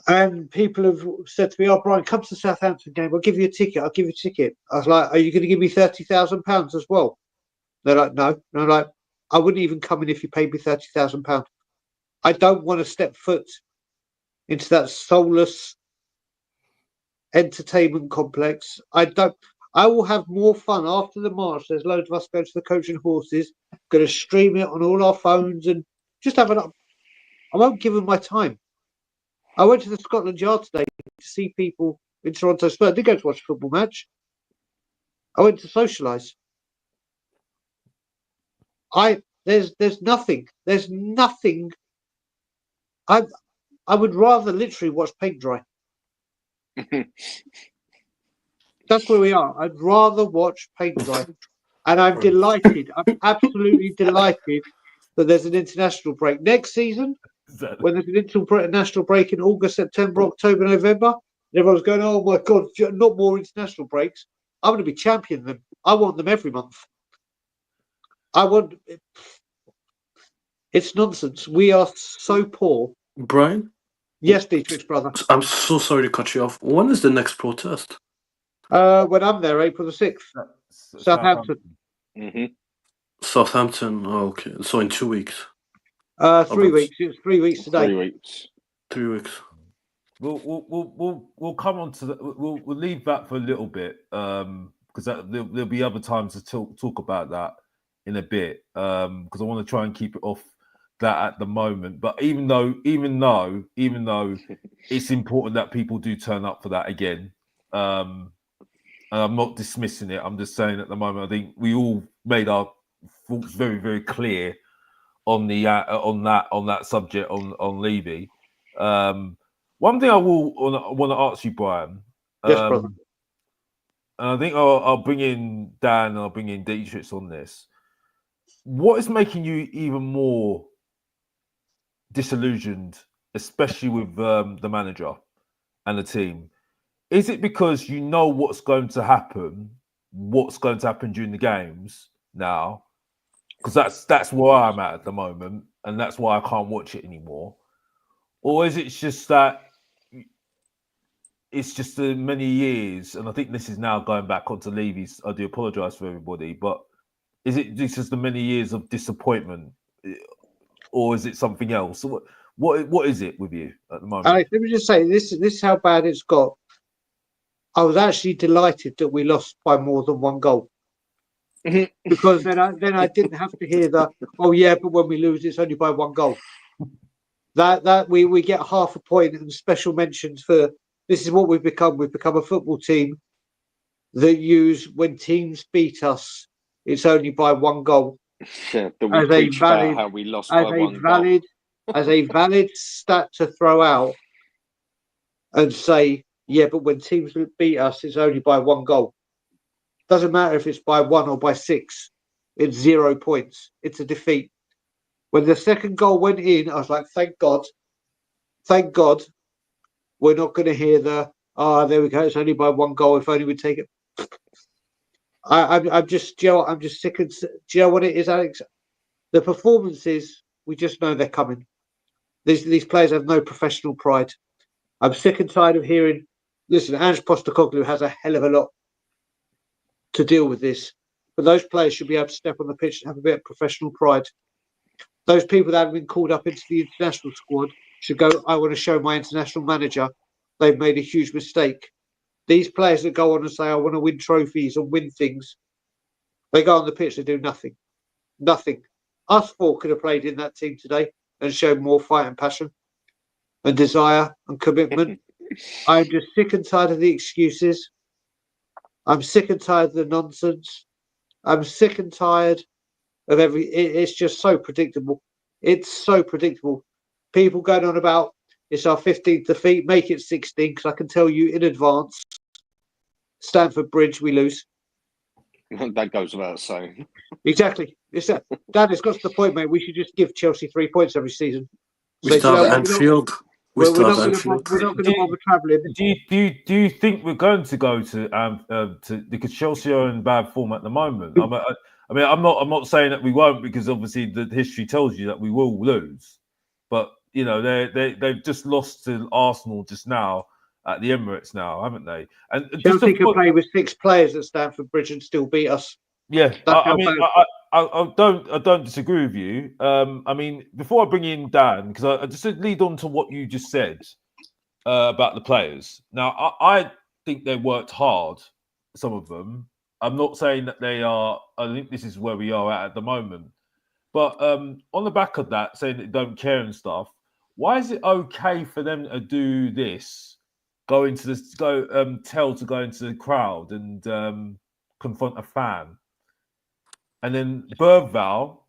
And people have said to me, "Oh, Brian, come to the Southampton game. I'll give you a ticket. I'll give you a ticket." I was like, "Are you going to give me £30,000 as well?" They're like, "No." And I'm like, "I wouldn't even come in if you paid me £30,000. I don't want to step foot into that soulless entertainment complex. I will have more fun after the march. There's loads of us going to the Coach and Horses. Going to stream it on all our phones and just have an I won't give them my time. I went to the Scotland Yard today to see people in Toronto Spurs. I didn't go to watch a football match. I went to socialise. There's nothing. There's nothing. I would rather literally watch paint dry. That's where we are. I'd rather watch paint dry. And I'm delighted. I'm absolutely delighted that there's an international break. Next season, when there's an international break in August, September, October, November, and everyone's going, oh my God, not more international breaks. I'm going to be championing them. I want them every month. It's nonsense. We are so poor. Brian? Yes, Dietrich, brother. I'm so sorry to cut you off. When is the next protest? When I'm there, April the 6th, Southampton. Mm-hmm. Southampton. Oh, okay. So in 2 weeks. 3 weeks. It's 3 weeks today. 3 weeks. 3 weeks. We'll come on to that. We'll leave that for a little bit because there'll be other times to talk about that in a bit because I want to try and keep it off that at the moment. But even though it's important that people do turn up for that again, and I'm not dismissing it. I'm just saying at the moment I think we all made our thoughts very, very clear on the on that subject on Levy. One thing I want to ask you, Brian. Yes, brother. And I think I'll bring in Dan and I'll bring in Dietrich on this. What is making you even more disillusioned, especially with the manager and the team? Is it because you know what's going to happen during the games now? Because that's where I'm at the moment, and that's why I can't watch it anymore. Or is it just that it's just the many years, and I think this is now going back onto Levy's. I do apologise for everybody, but is it just the many years of disappointment, or is it something else? What is it with you at the moment? Alex, let me just say this is how bad it's got. I was actually delighted that we lost by more than one goal. Because then I didn't have to hear the oh yeah, but when we lose it's only by one goal. That we get half a point and special mentions for this is what we've become. We've become a football team that use when teams beat us, it's only by one goal. Yeah, that we preach about how we lost by one goal. As a valid stat to throw out and say, yeah, but when teams beat us, it's only by one goal. Doesn't matter if it's by 1 or by 6. It's 0 points. It's a defeat. When the second goal went in, I was like, thank God, we're not going to hear the, there we go, it's only by one goal. If only we take it. I'm just, Joe, I'm just sick and, Joe, what it is, Alex? The performances, we just know they're coming. These players have no professional pride. I'm sick and tired of hearing, listen, Ange Postecoglou has a hell of a lot to deal with this. But those players should be able to step on the pitch and have a bit of professional pride. Those people that have been called up into the international squad should go, I want to show my international manager they've made a huge mistake. These players that go on and say, I want to win trophies and win things, they go on the pitch, they do nothing. Nothing. Us four could have played in that team today and showed more fight and passion and desire and commitment. I'm just sick and tired of the excuses. I'm sick and tired of the nonsense. I'm sick and tired of it's just so predictable. It's so predictable. People going on about it's our 15th defeat, make it 16, because I can tell you in advance, Stamford Bridge, we lose. That goes without saying. Exactly. It's that. Dad, it's got to the point, mate, we should just give Chelsea 3 points every season. We still have Anfield. We're not going to bother travelling. Do you think we're going to go to because Chelsea are in bad form at the moment? I mean, I'm not saying that we won't, because obviously the history tells you that we will lose. But you know, they've just lost to Arsenal just now at the Emirates now, haven't they? And Chelsea can play with 6 players at Stamford Bridge and still beat us. Yeah, I don't disagree with you. I mean, before I bring in Dan, because I just lead on to what you just said about the players. Now, I think they worked hard, some of them. I'm not saying that they are. I think this is where we are at the moment. But on the back of that, saying that they don't care and stuff, why is it okay for them to do this? Tell to go into the crowd and confront a fan, and then Bergvall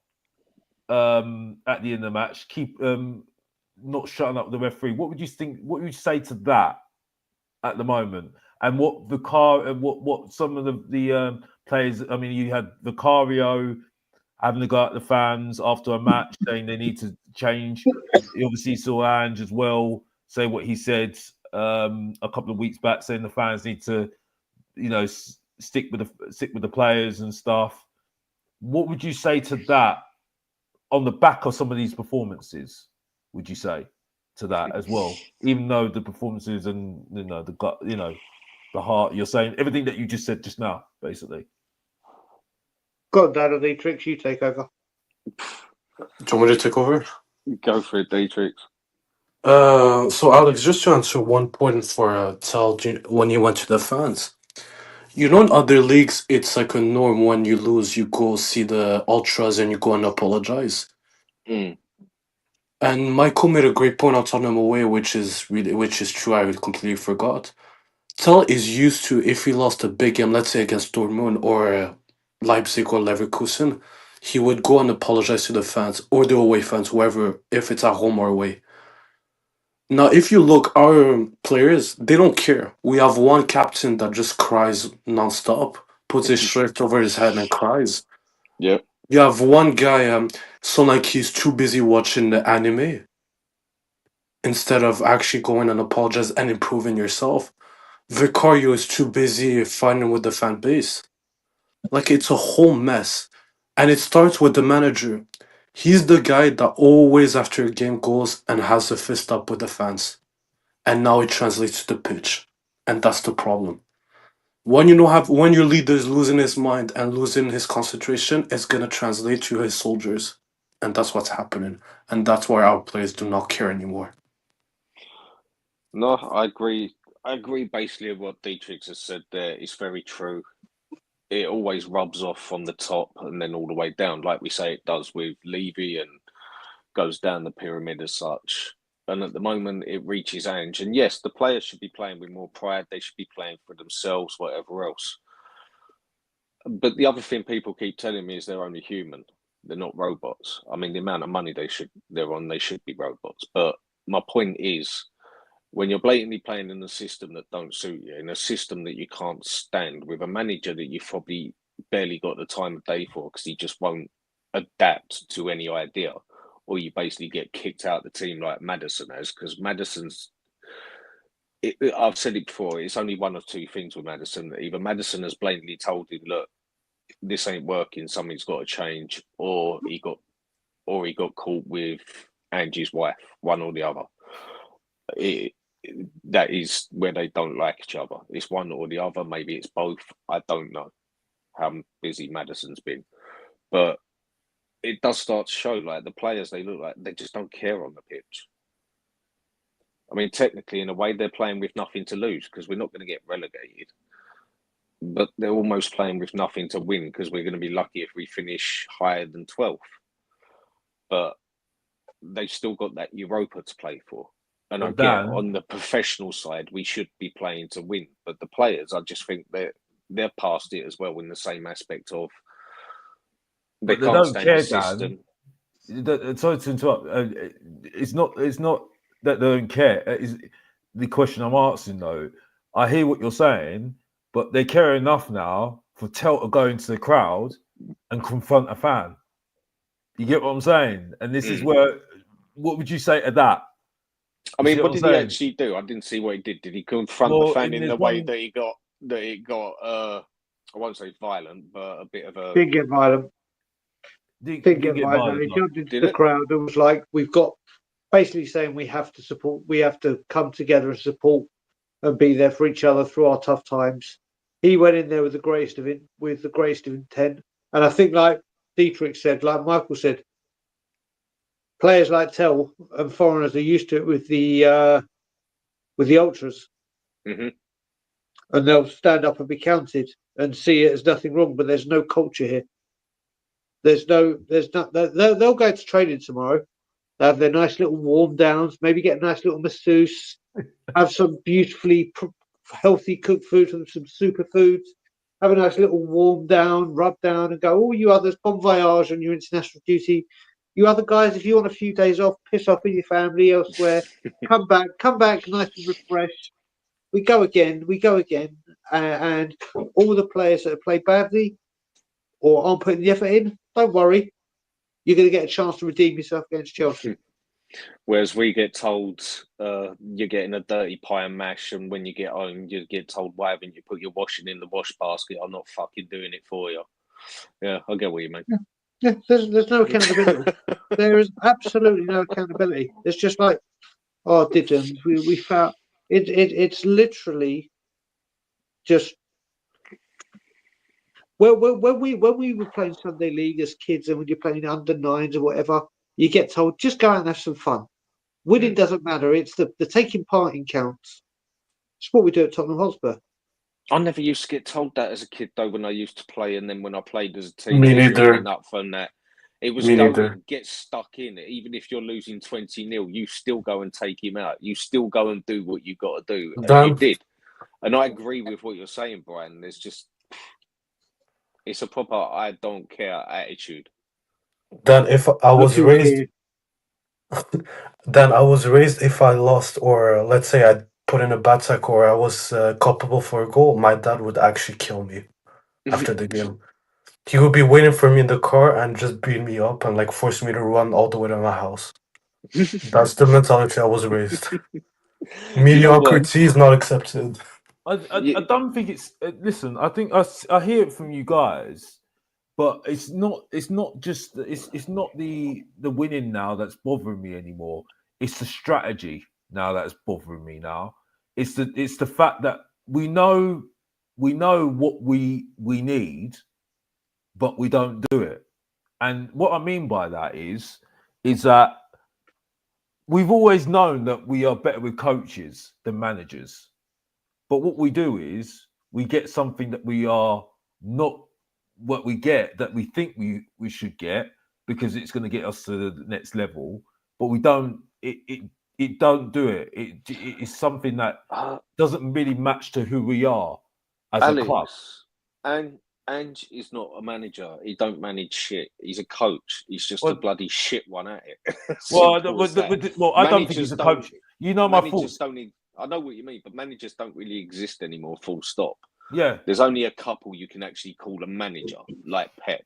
at the end of the match keep not shutting up the referee. What would you think? What would you say to that at the moment? And what what some of the players? I mean, you had Vicario having to go at the fans after a match saying they need to change. You obviously saw Ange as well say what he said a couple of weeks back, saying the fans need to, stick with the players and stuff. What would you say to that on the back of some of these performances? Would you say to that as well? Even though the performances and the heart, you're saying everything that you just said just now, basically. Go on, Dad, the tricks you take over. Do you want me to take over? Go for it, Dietrich. So Alex, just to answer one point for Tal when you went to the fans. In other leagues, it's like a norm when you lose, you go see the ultras and you go and apologize. Mm. And Michael made a great point on Tottenham away, which is true. I completely forgot. Tal is used to, if he lost a big game, let's say against Dortmund or Leipzig or Leverkusen, he would go and apologize to the fans or the away fans, whoever, if it's at home or away. Now, if you look, our players, they don't care. We have one captain that just cries nonstop, puts his shirt over his head and cries. Yeah. You have one guy, so like he's too busy watching the anime instead of actually going and apologize and improving yourself. Vicario is too busy fighting with the fan base. Like, it's a whole mess. And it starts with the manager. He's the guy that always after a game goes and has a fist up with the fans. And now it translates to the pitch. And that's the problem. When when your leader is losing his mind and losing his concentration, it's gonna translate to his soldiers. And that's what's happening. And that's why our players do not care anymore. No, I agree. I agree basically with what Dietrich has said there. It's very true. It always rubs off from the top and then all the way down, like we say it does with Levy and goes down the pyramid as such. And at the moment, it reaches Ange. And yes, the players should be playing with more pride. They should be playing for themselves, whatever else. But the other thing people keep telling me is they're only human. They're not robots. I mean, the amount of money they're on, they should be robots. But my point is, when you're blatantly playing in a system that don't suit you, in a system that you can't stand, with a manager that you've probably barely got the time of day for because he just won't adapt to any idea, or you basically get kicked out of the team like Maddison has, because I've said it before, it's only one of two things with Maddison. Either Maddison has blatantly told him, look, this ain't working, something's got to change, or he got caught with Angie's wife, one or the other. That is where they don't like each other. It's one or the other. Maybe it's both. I don't know how busy Maddison's been, but it does start to show. Like the players, they look like they just don't care on the pitch. I mean, technically, in a way, they're playing with nothing to lose because we're not going to get relegated. But they're almost playing with nothing to win because we're going to be lucky if we finish higher than 12th. But they've still got that Europa to play for. And I get on the professional side, we should be playing to win. But the players, I just think they're past it as well in the same aspect of they can't stand the system. Sorry to interrupt. It's not that they don't care. It's the question I'm asking, though. I hear what you're saying, but they care enough now for Tel to go into the crowd and confront a fan. You get what I'm saying? And this is where, what would you say to that? I mean, what did he actually do? I didn't see what he did. Did he confront the fan in the way that it got I won't say violent, but a bit of a Did get violent. Did get violent. He jumped into the crowd and was like, we've got basically saying we have to support, we have to come together and support and be there for each other through our tough times. He went in there with the greatest of intent. And I think, like Dietrich said, like Michael said, players like Tel and foreigners are used to it with the ultras, and they'll stand up and be counted and see it as nothing wrong. But there's no culture here. They'll go to training tomorrow. They have their nice little warm downs, maybe get a nice little masseuse, have some beautifully healthy cooked food from some superfoods, have a nice little warm down, rub down, and go, oh, you others, bon voyage on your international duty. You other guys, if you want a few days off, piss off with your family elsewhere, come back nice and refreshed. We go again, and all the players that have played badly or aren't putting the effort in, don't worry, you're going to get a chance to redeem yourself against Chelsea. Whereas we get told you're getting a dirty pie and mash, and when you get home, you get told, why haven't you put your washing in the wash basket? I'm not fucking doing it for you. Yeah, I get what you mean. Yeah, there's no accountability. There is absolutely no accountability. It's just like, oh, didn't we felt it? It's literally just. Well, when we were playing Sunday League as kids, and when you're playing under nines or whatever, you get told just go out and have some fun. Winning doesn't matter. It's the taking part in counts. It's what we do at Tottenham Hotspur. I never used to get told that as a kid, though, when I used to play, and then when I played as a team, Me neither. up from that. It was Me go neither. in, get stuck in. Even if you're losing 20-0, you still go and take him out. You still go and do what you got to do. And Dan? you did. And I agree with what you're saying, Brian. There's just, it's a proper I don't care attitude. Then if I was raised, if I lost, or let's say I put in a bad tackle, or I was culpable for a goal, my dad would actually kill me after the game. He would be waiting for me in the car and just beat me up and like force me to run all the way to my house. That's the mentality I was raised. Mediocrity is not accepted. I don't think it's. Listen, I think I hear it from you guys, but it's not just it's not the winning now that's bothering me anymore. It's the strategy now that's bothering me now. It's the fact that we know what we need, but we don't do it. And what I mean by that is that we've always known that we are better with coaches than managers. But what we do is we get something that we are not what we get that we think we should get because it's going to get us to the next level. But we don't. It don't do it. It's something that doesn't really match to who we are as a club. And Ange is not a manager. He don't manage shit. He's a coach. He's just a bloody shit one at it. Well, I don't think he's a coach. You know my thoughts. I know what you mean, but managers don't really exist anymore, full stop. Yeah. There's only a couple you can actually call a manager, like Pep.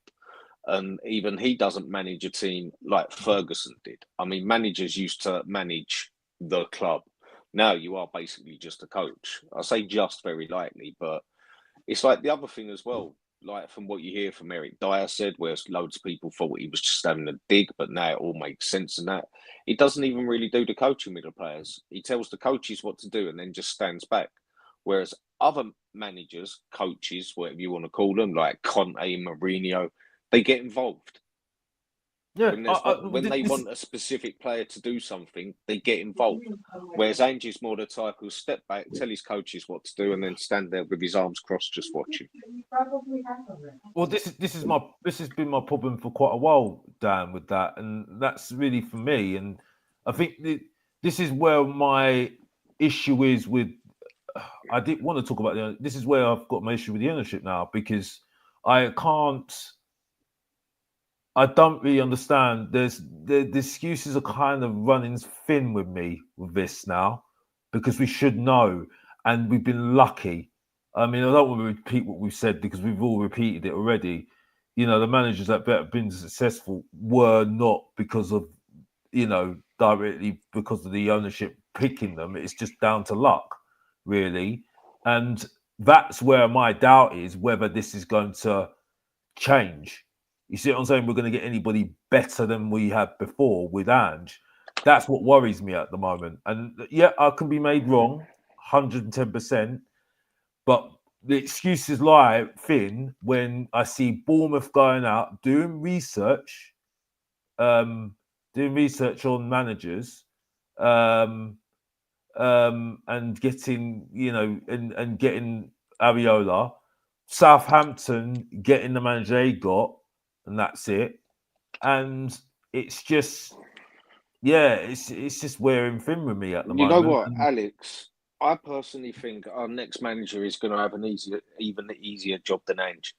And even he doesn't manage a team like Ferguson did. I mean, managers used to manage the club. Now you are basically just a coach. I say just very lightly, but it's like the other thing as well. Like from what you hear from Eric Dyer said, where loads of people thought he was just having a dig, but now it all makes sense and that. He doesn't even really do the coaching with the players. He tells the coaches what to do and then just stands back. Whereas other managers, coaches, whatever you want to call them, like Conte, Mourinho, they get involved. Yeah, when they want a specific player to do something, they get involved. Whereas Ange's more the type who'll step back, tell his coaches what to do, and then stand there with his arms crossed, just watching. Well, this has been my problem for quite a while, Dan, with that, and that's really for me. And I think this is where my issue is with. I didn't want to talk about this is where I've got my issue with the ownership now because I don't really understand. The excuses are kind of running thin with me with this now because we should know and we've been lucky. I mean, I don't want to repeat what we've said because we've all repeated it already. You know, the managers that have been successful were not because of, directly because of the ownership picking them. It's just down to luck, really. And that's where my doubt is whether this is going to change. You see what I'm saying? We're going to get anybody better than we had before with Ange. That's what worries me at the moment. And yeah, I can be made wrong, 110%. But the excuses lie thin when I see Bournemouth going out, doing research on managers, and getting, and getting Areola. Southampton getting the manager they got, and that's it. And it's just, yeah, it's just wearing thin with me at the You know moment. what, Alex? I personally think our next manager is going to have an even easier job than Ange.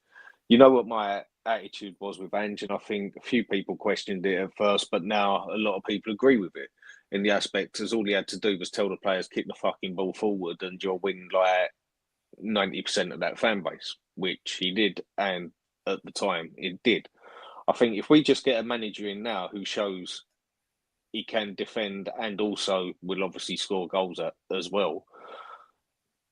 You know what my attitude was with Ange, and I think a few people questioned it at first, but now a lot of people agree with it. In the aspect, as all he had to do was tell the players kick the fucking ball forward, and you'll win like 90% of that fan base, which he did, and at the time it did. I think if we just get a manager in now who shows he can defend and also will obviously score goals as well,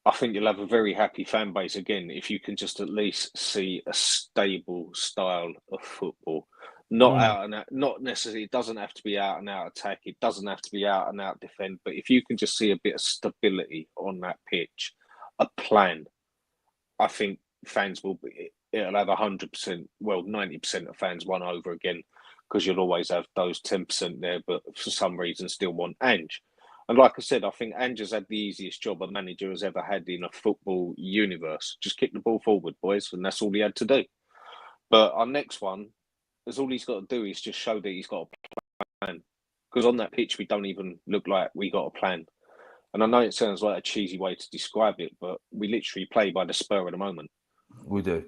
I think you'll have a very happy fan base again if you can just at least see a stable style of football. Not out and out, not necessarily, it doesn't have to be out and out attack, it doesn't have to be out and out defend, but if you can just see a bit of stability on that pitch, a plan, I think fans will be, it'll have 100%, well, 90% of fans won over again, because you'll always have those 10% there, but for some reason still want Ange. And like I said, I think Ange has had the easiest job a manager has ever had in a football universe. Just kick the ball forward, boys, and that's all he had to do. But our next one is all he's got to do is just show that he's got a plan. Because on that pitch, we don't even look like we got a plan. And I know it sounds like a cheesy way to describe it, but we literally play by the spur at the moment. We do.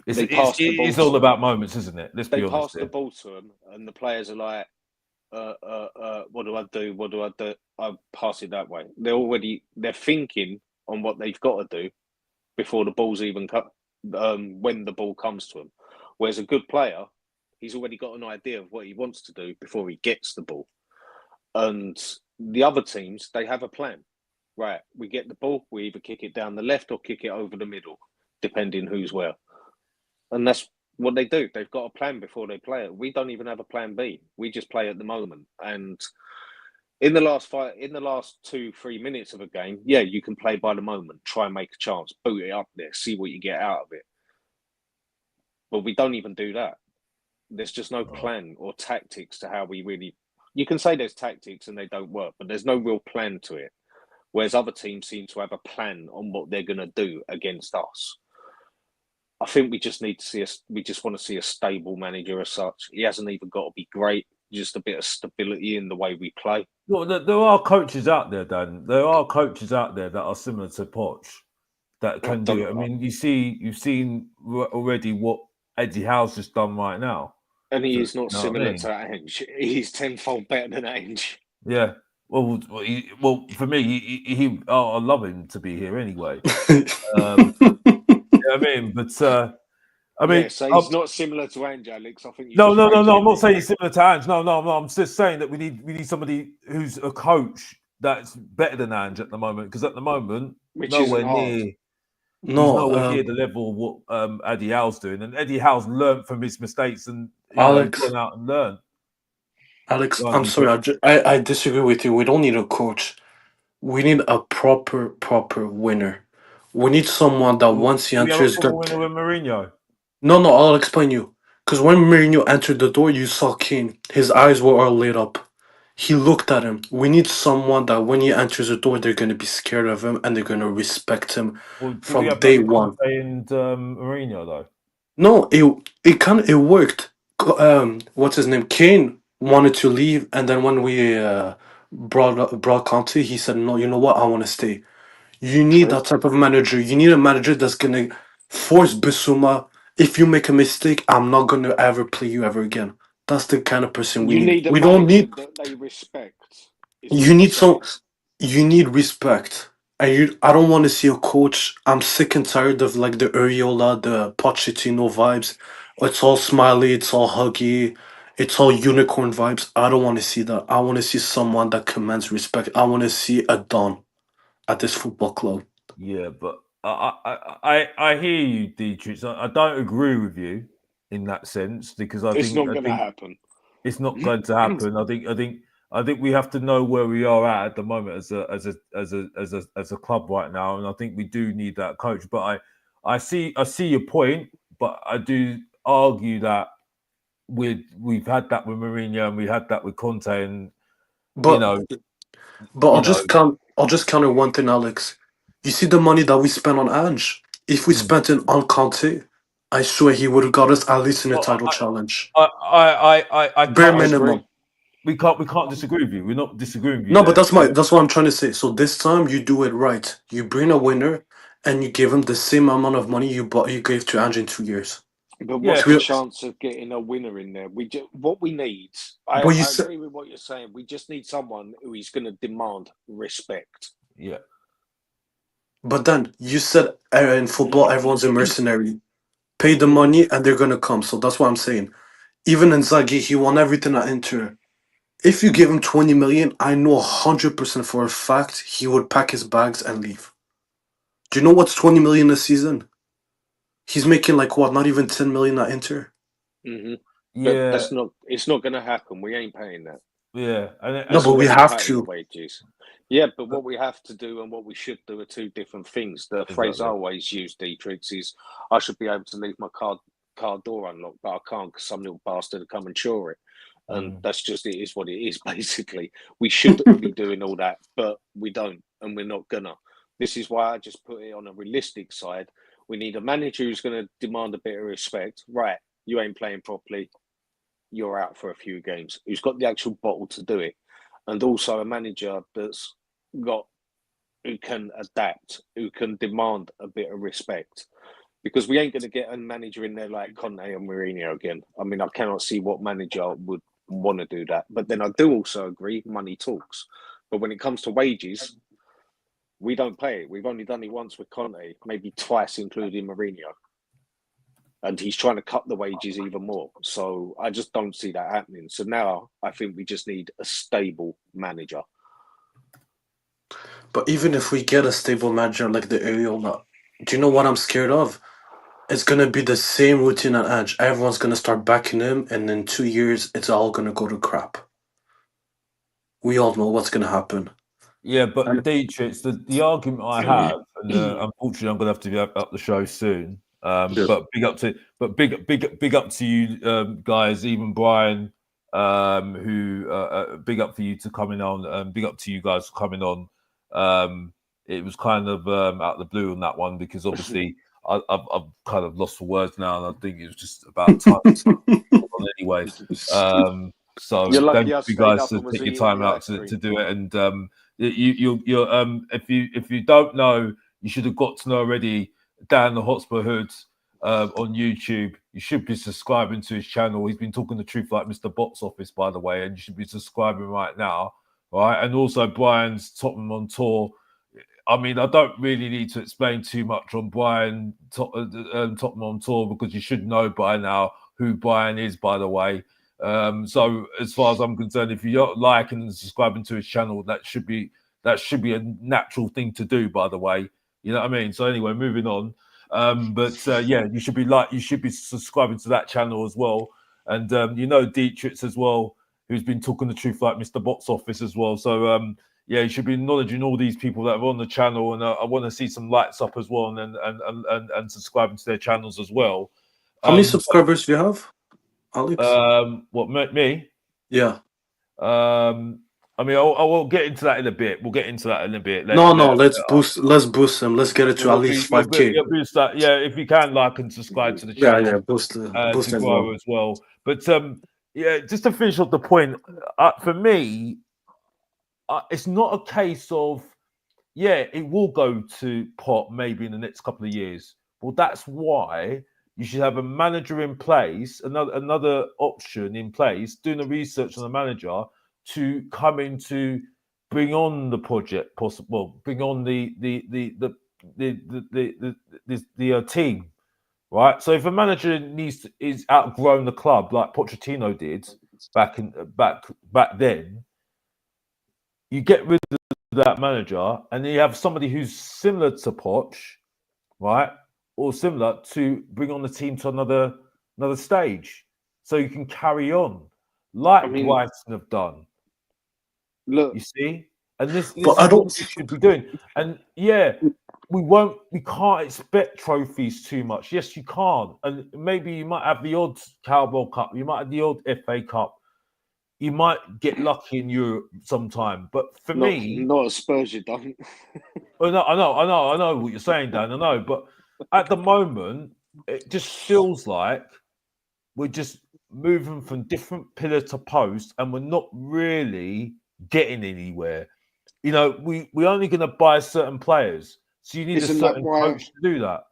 They pass the ball It's to all them. about moments, isn't it? Let's They be honest. pass the ball to them, and the players are like, what do I do? What do I do? I pass it that way. They're thinking on what they've got to do before the ball's even cut. When the ball comes to him, whereas a good player, he's already got an idea of what he wants to do before he gets the ball. And the other teams, they have a plan. Right, we get the ball, we either kick it down the left or kick it over the middle, depending who's where. And that's what they do. They've got a plan before they play it. We don't even have a plan B. We just play at the moment. And in the last 2-3 minutes of a game, yeah, you can play by the moment, try and make a chance, boot it up there, see what you get out of it. But we don't even do that. There's just no plan or tactics to how we really. You can say there's tactics and they don't work, but there's no real plan to it. Whereas other teams seem to have a plan on what they're going to do against us. I think we just need to see we just want to see a stable manager as such. He hasn't even got to be great, just a bit of stability in the way we play. Well, there are coaches out there, Dan. There are coaches out there that are similar to Poch that can do it. I mean, you've seen already what Eddie Howe's just done right now. And he is not similar to Ange. He's tenfold better than Ange. Yeah. Well, for me, I love him to be here anyway. I mean, but I mean, yeah, so he's not similar to Ange, Alex. I think no. I'm not saying he's similar to Ange. No. I'm just saying that we need somebody who's a coach that's better than Ange at the moment. Because at the moment, which nowhere near the level of what Eddie Howe's doing, and Eddie Howe's learned from his mistakes and gone out and learned. Alex, I'm sorry, I disagree with you. We don't need a coach. We need a proper winner. We need someone that once he enters the winner with Mourinho. No, I'll explain you. Because when Mourinho entered the door, you saw Kane. His eyes were all lit up. He looked at him. We need someone that when he enters the door, they're going to be scared of him and they're going to respect him from day one. And Mourinho though. No, it worked. What's his name? Kane wanted to leave, and then when we brought Conte, he said, "No, you know what? I want to stay." You need that type of manager. You need a manager that's gonna force Bissouma. If you make a mistake, I'm not gonna ever play you ever again. That's the kind of person we need. We don't need that they respect. You need You need respect. I don't want to see a coach. I'm sick and tired of like the Uriola, the Pochettino vibes. It's all smiley, it's all huggy, it's all unicorn vibes. I don't want to see that. I want to see someone that commands respect. I want to see a Don at this football club. Yeah, but I hear you, Dietrich. I don't agree with you in that sense because it's not going to happen. It's not going to happen. I think we have to know where we are at the moment as a club right now, and I think we do need that coach. But I see your point, but I do argue that we've had that with Mourinho and we had that with Conte, and I'll just counter one thing, Alex. You see the money that we spent on Ange? If we spent it on Conte, I swear he would have got us at least in a title challenge. I bare minimum. we can't disagree with you. We're not disagreeing with you. No, but there. that's what I'm trying to say. So this time you do it right. You bring a winner and you give him the same amount of money you gave to Ange in 2 years. But Yeah. what's the chance of getting a winner in there? What we need. But you I said, agree with what you're saying. We just need someone who is going to demand respect. Yeah. but then you said in football everyone's a mercenary. Pay the money and they're gonna come. So that's what I'm saying. Even Inzaghi, he won everything at Inter. If you give him 20 million, I know 100% for a fact he would pack his bags and leave. Do you know what's 20 million a season? He's making like what, not even 10 million at Inter? Mm-hmm. But Yeah. that's not. It's not going to happen. We ain't paying that. Yeah. No, That's but we already have paying to. wages. Yeah, but what we have to do and what we should do are two different things. The phrase I always use, Dietrich, is I should be able to leave my car door unlocked, but I can't because some little bastard will come and chore it. And that's just, it is what it is, basically. We should be doing all that, but we don't, and we're not gonna. This is why I just put it on a realistic side. We need a manager who's going to demand a bit of respect. Right, you ain't playing properly. You're out for a few games. Who's got the actual bottle to do it? And also a manager that's got, who can adapt, who can demand a bit of respect. Because we ain't going to get a manager in there like Conte and Mourinho again. I mean, I cannot see what manager would want to do that. But then I do also agree, money talks. But when it comes to wages, we don't pay it. We've only done it once with Conte, maybe twice, including Mourinho. And he's trying to cut the wages even more. So I just don't see that happening. So now I think we just need a stable manager. But even if we get a stable manager like the Ariola, do you know what I'm scared of? It's gonna be the same routine at Edge. Everyone's gonna start backing him, and in 2 years, it's all gonna go to crap. We all know what's gonna happen. Yeah, but Dietrich, the argument I have, and unfortunately I'm gonna have to be up the show soon. But big up to you guys, even Brian, who big up for you to coming on, big up to you guys for coming on. It was kind of out of the blue on that one because obviously I've kind of lost for words now, and I think it was just about time anyway. So thank you guys to take your time out to do it, and if you don't know, you should have got to know already. Dan the Hotspur Hood on YouTube. You should be subscribing to his channel. He's been talking the truth like Mr. Box Office, by the way, and you should be subscribing right now, right? And also Brian's Tottenham on tour. I mean, I don't really need to explain too much on Brian Tottenham on tour because you should know by now who Brian is, by the way. So as far as I'm concerned, if you're liking and subscribing to his channel, that should be a natural thing to do, by the way. You know what I mean? So anyway, moving on. Yeah, you should be subscribing to that channel as well. And Dietrich as well, who's been talking the truth like Mr. Box Office as well. So yeah, you should be acknowledging all these people that are on the channel, and I want to see some lights up as well, and subscribing to their channels as well. How many subscribers do you have, Alex? What, me? Yeah. I mean, I will get into that in a bit. We'll get into that in a bit. Let's boost him. Let's get it to at least 5K. Boost that. Yeah, if you can, like and subscribe to the channel. Yeah, boost to grow as well. But yeah, just to finish off the point, for me, it's not a case of, yeah, it will go to pot maybe in the next couple of years. Well, that's why you should have a manager in place, another option in place, doing the research on the manager to come in to bring on the project, bring on the team, right? So if a manager is outgrown the club like Pochettino did back then, you get rid of that manager, and then you have somebody who's similar to Poch, right, or similar to bring on the team to another stage, so you can carry on like Brighton have done. Look, you see, and this is what we should be doing. And yeah, we can't expect trophies too much. Yes, you can't, and maybe you might have the odd Carabao Cup, you might have the odd FA Cup. You might get lucky in Europe sometime, but for me, not as Spurs, you don't. I know what you're saying, Dan. I know, but at the moment, it just feels like we're just moving from different pillar to post, and we're not really getting anywhere. You know, we're only going to buy certain players, so you need Isn't a that certain why? coach to do that.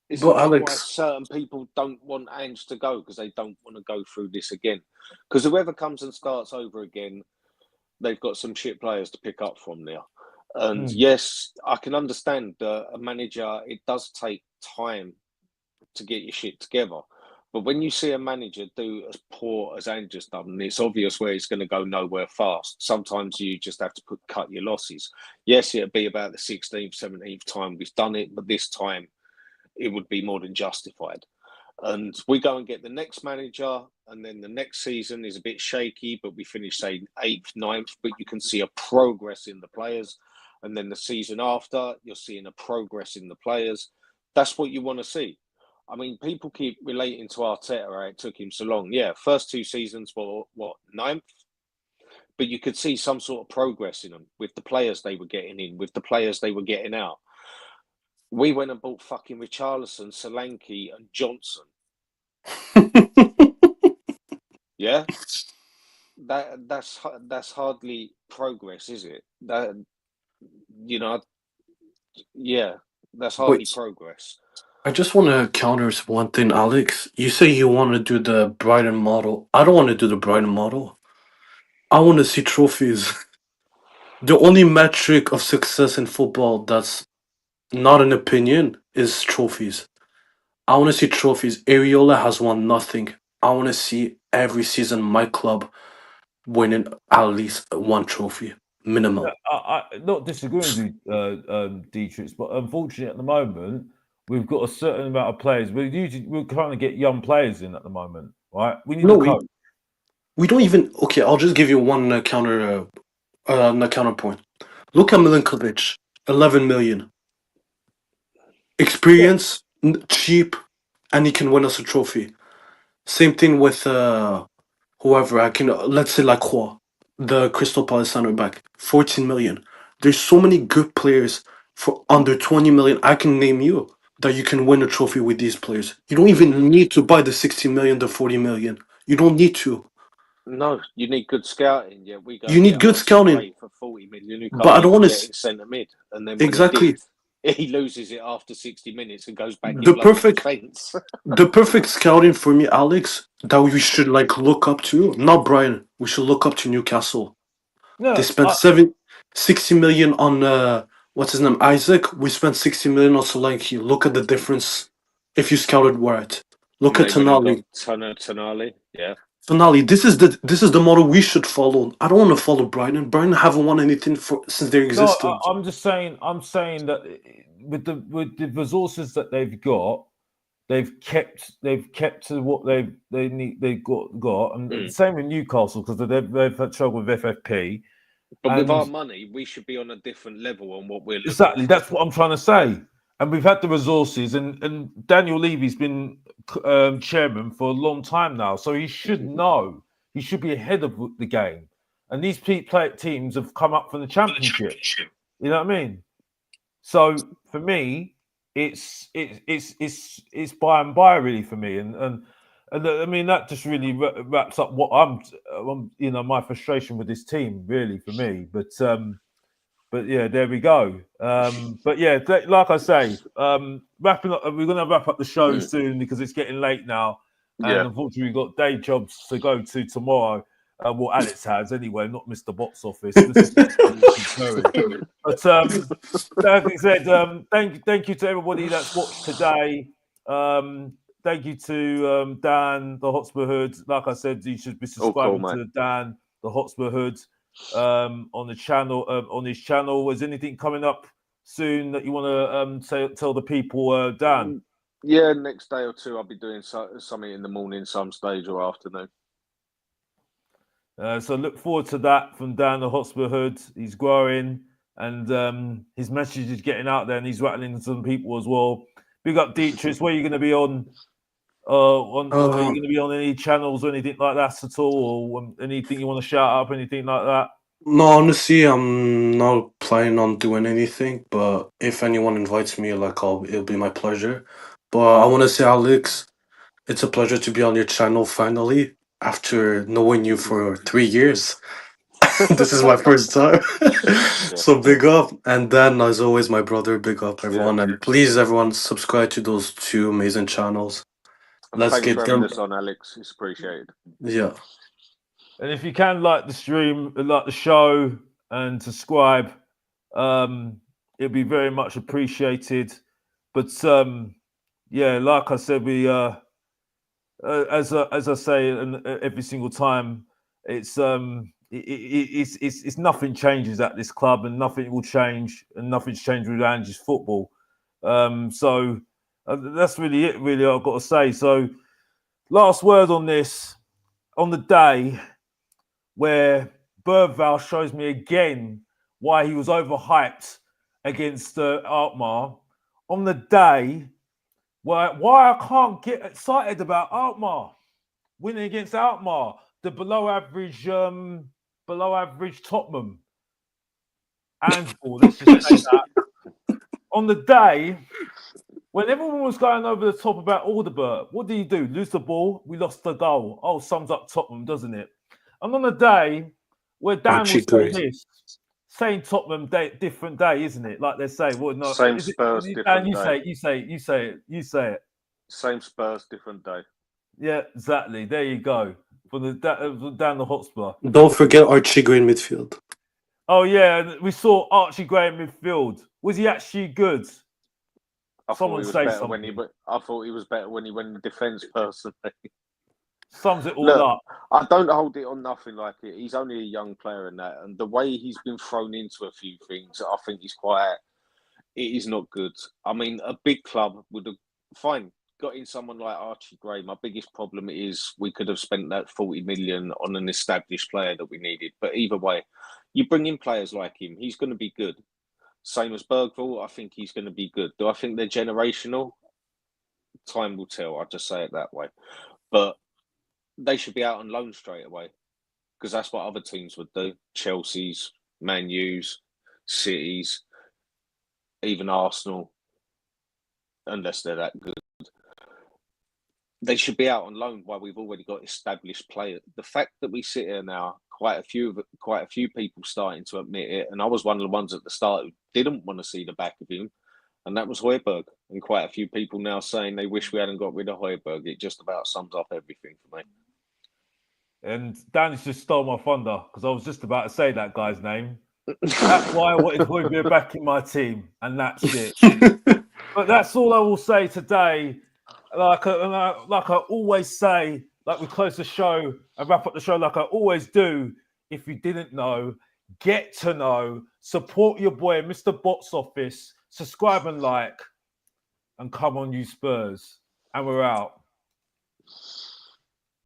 Isn't But that why Alex, certain people don't want Ange to go because they don't want to go through this again? Because whoever comes and starts over again, they've got some shit players to pick up from there. And yes, I can understand a manager, it does take time to get your shit together. But when you see a manager do as poor as Ange has done, it's obvious where he's going to go nowhere fast. Sometimes you just have to cut your losses. Yes, it'll be about the 16th, 17th time we've done it, but this time it would be more than justified. And we go and get the next manager, and then the next season is a bit shaky, but we finish, say, 8th, 9th, but you can see a progress in the players. And then the season after, you're seeing a progress in the players. That's what you want to see. I mean, people keep relating to Arteta, it took him so long. Yeah, first 2 seasons were, what, 9th? But you could see some sort of progress in them with the players they were getting in, with the players they were getting out. We went and bought fucking Richarlison, Solanke, and Johnson. Yeah, that's hardly progress, is it? That you know, yeah, that's hardly wait, progress. I just want to counter one thing, Alex. You say you want to do the Brighton model. I don't want to do the Brighton model. I want to see trophies. The only metric of success in football that's not an opinion is trophies. I want to see trophies. Areola has won nothing. I want to see every season my club winning at least one trophy, minimum. I not disagreeing with you, Dietrich, but unfortunately at the moment we've got a certain amount of players. We're trying to get young players in at the moment, right? We need No, a coach. we don't even. Okay, I'll just give you one counterpoint. Look at Milinkovic, 11 million. Yeah, Experience, cheap, and he can win us a trophy. Same thing with whoever I can. Let's say Lacroix, the Crystal Palace center back, 14 million. There's so many good players for under 20 million. I can name you that you can win a trophy with these players. You don't even need to buy the 60 million, the 40 million. You don't need to. No, you need good scouting. Yeah, we go You and need get good scouting, Spray for 40 million, who but can't I don't even want get to. in centre mid. And then when he did, Exactly. he loses it after 60 minutes and goes back in The bloody perfect defence. the perfect scouting for me, Alex, that we should like look up to, not Brian. We should look up to Newcastle. They no, spent 60 million on what's his name? Isaac. We spent 60 million on Solanke. Look at the difference if you scouted right. Look And at they went and got Tonali. Tonali. Yeah. Tonali, this is the model we should follow. I don't want to follow Brighton. Brighton haven't won anything for since their no. existence. I'm just saying. I'm saying that with the resources that they've got, they've kept to what they need they've got, and the same with Newcastle because they've had trouble with FFP. But with And our money, we should be on a different level on what we're looking exactly, for. that's what I'm trying to say. And we've had the resources, and Daniel Levy's been chairman for a long time now, so he should know. He should be ahead of the game. And these teams have come up from the championship. You know what I mean? So for me, it's by and by really for me, and I mean that just really wraps up what my frustration with this team really for me. But yeah, there we go. But yeah, like I say, wrapping up. We're going to wrap up the show soon because it's getting late now, and Yeah. unfortunately, we've got day jobs to go to tomorrow. Well, Alex has anyway, not Mr. Box Office. Mr. Box Office is going. But that being said, thank you to everybody that's watched today. Thank you to Dan, the Hotspur Hood. Like I said, you should be All cool, subscribing mate. to Dan, the Hotspur Hood, on the channel. On his channel, is anything coming up soon that you want to tell the people, Dan? Yeah, next day or two, I'll be doing something in the morning, some stage or afternoon. So look forward to that from Dan, the Hotspur Hood. He's growing, and his message is getting out there, and he's rattling some people as well. Big up, Dietrich. Where are you going to be on? Are you going to be on any channels or anything like that at all, or anything you want to shout up, anything like that? No, honestly, I'm not planning on doing anything. But if anyone invites me, it'll be my pleasure. But I want to say, Alex, it's a pleasure to be on your channel finally. after knowing you for 3 years. This is my first time. So big up. And then, as always, my brother, big up everyone. And please, everyone, subscribe to those 2 amazing channels. And Let's thanks get for having them. us on, Alex. It's appreciated. Yeah. And if you can like the stream, like the show, and subscribe, it'd be very much appreciated. But yeah, like I said, we as I say every single time, it's nothing changes at this club, and nothing will change, and nothing's changed with Ange's football. So that's really it. Really, I've got to say. So, last word on this. On the day where Bergvall shows me again why he was overhyped against Alkmaar, on the day why I can't get excited about Alkmaar winning against Alkmaar, the below average Tottenham handball. Let's just say that. On the day when everyone was going over the top about Alderberg, what did he do? Lose the ball, we lost the goal. Oh, sums up Tottenham, doesn't it? And on the day where Dan was saying this, saying Tottenham different day, isn't it? Like they say, well, no, Same Spurs, different Dan, day. you say it. Same Spurs, different day. Yeah, exactly. There you go. For the down the Hotspur. Don't forget Archie Gray in midfield. Oh yeah, we saw Archie Gray in midfield. Was he actually good? I Someone thought he was say better something. I thought he was better when he went in defence personally. Sums it all Look, up. I don't hold it on nothing like it. He's only a young player in that, and the way he's been thrown into a few things, I think it is not good. I mean, a big club would have got in someone like Archie Gray. My biggest problem is we could have spent that 40 million on an established player that we needed. But either way, you bring in players like him, he's going to be good. Same as Bergvall, I think he's going to be good. Do I think they're generational? Time will tell. I'll just say it that way. But they should be out on loan straight away, because that's what other teams would do. Chelsea's, Man U's, City's, even Arsenal, unless they're that good. They should be out on loan while we've already got established players. The fact that we sit here now, quite a few people starting to admit it, and I was one of the ones at the start who didn't want to see the back of him, and that was Højbjerg. And quite a few people now saying they wish we hadn't got rid of Højbjerg. It just about sums up everything for me. And Dan's just stole my thunder, because I was just about to say that guy's name. That's why I wanted Højbjerg back in my team, and that's it. But that's all I will say today. Like I always say, like we close the show and wrap up the show, like I always do. If you didn't know, get to know. Support your boy, Mr. Box Office. Subscribe and like. And come on, you Spurs. And we're out.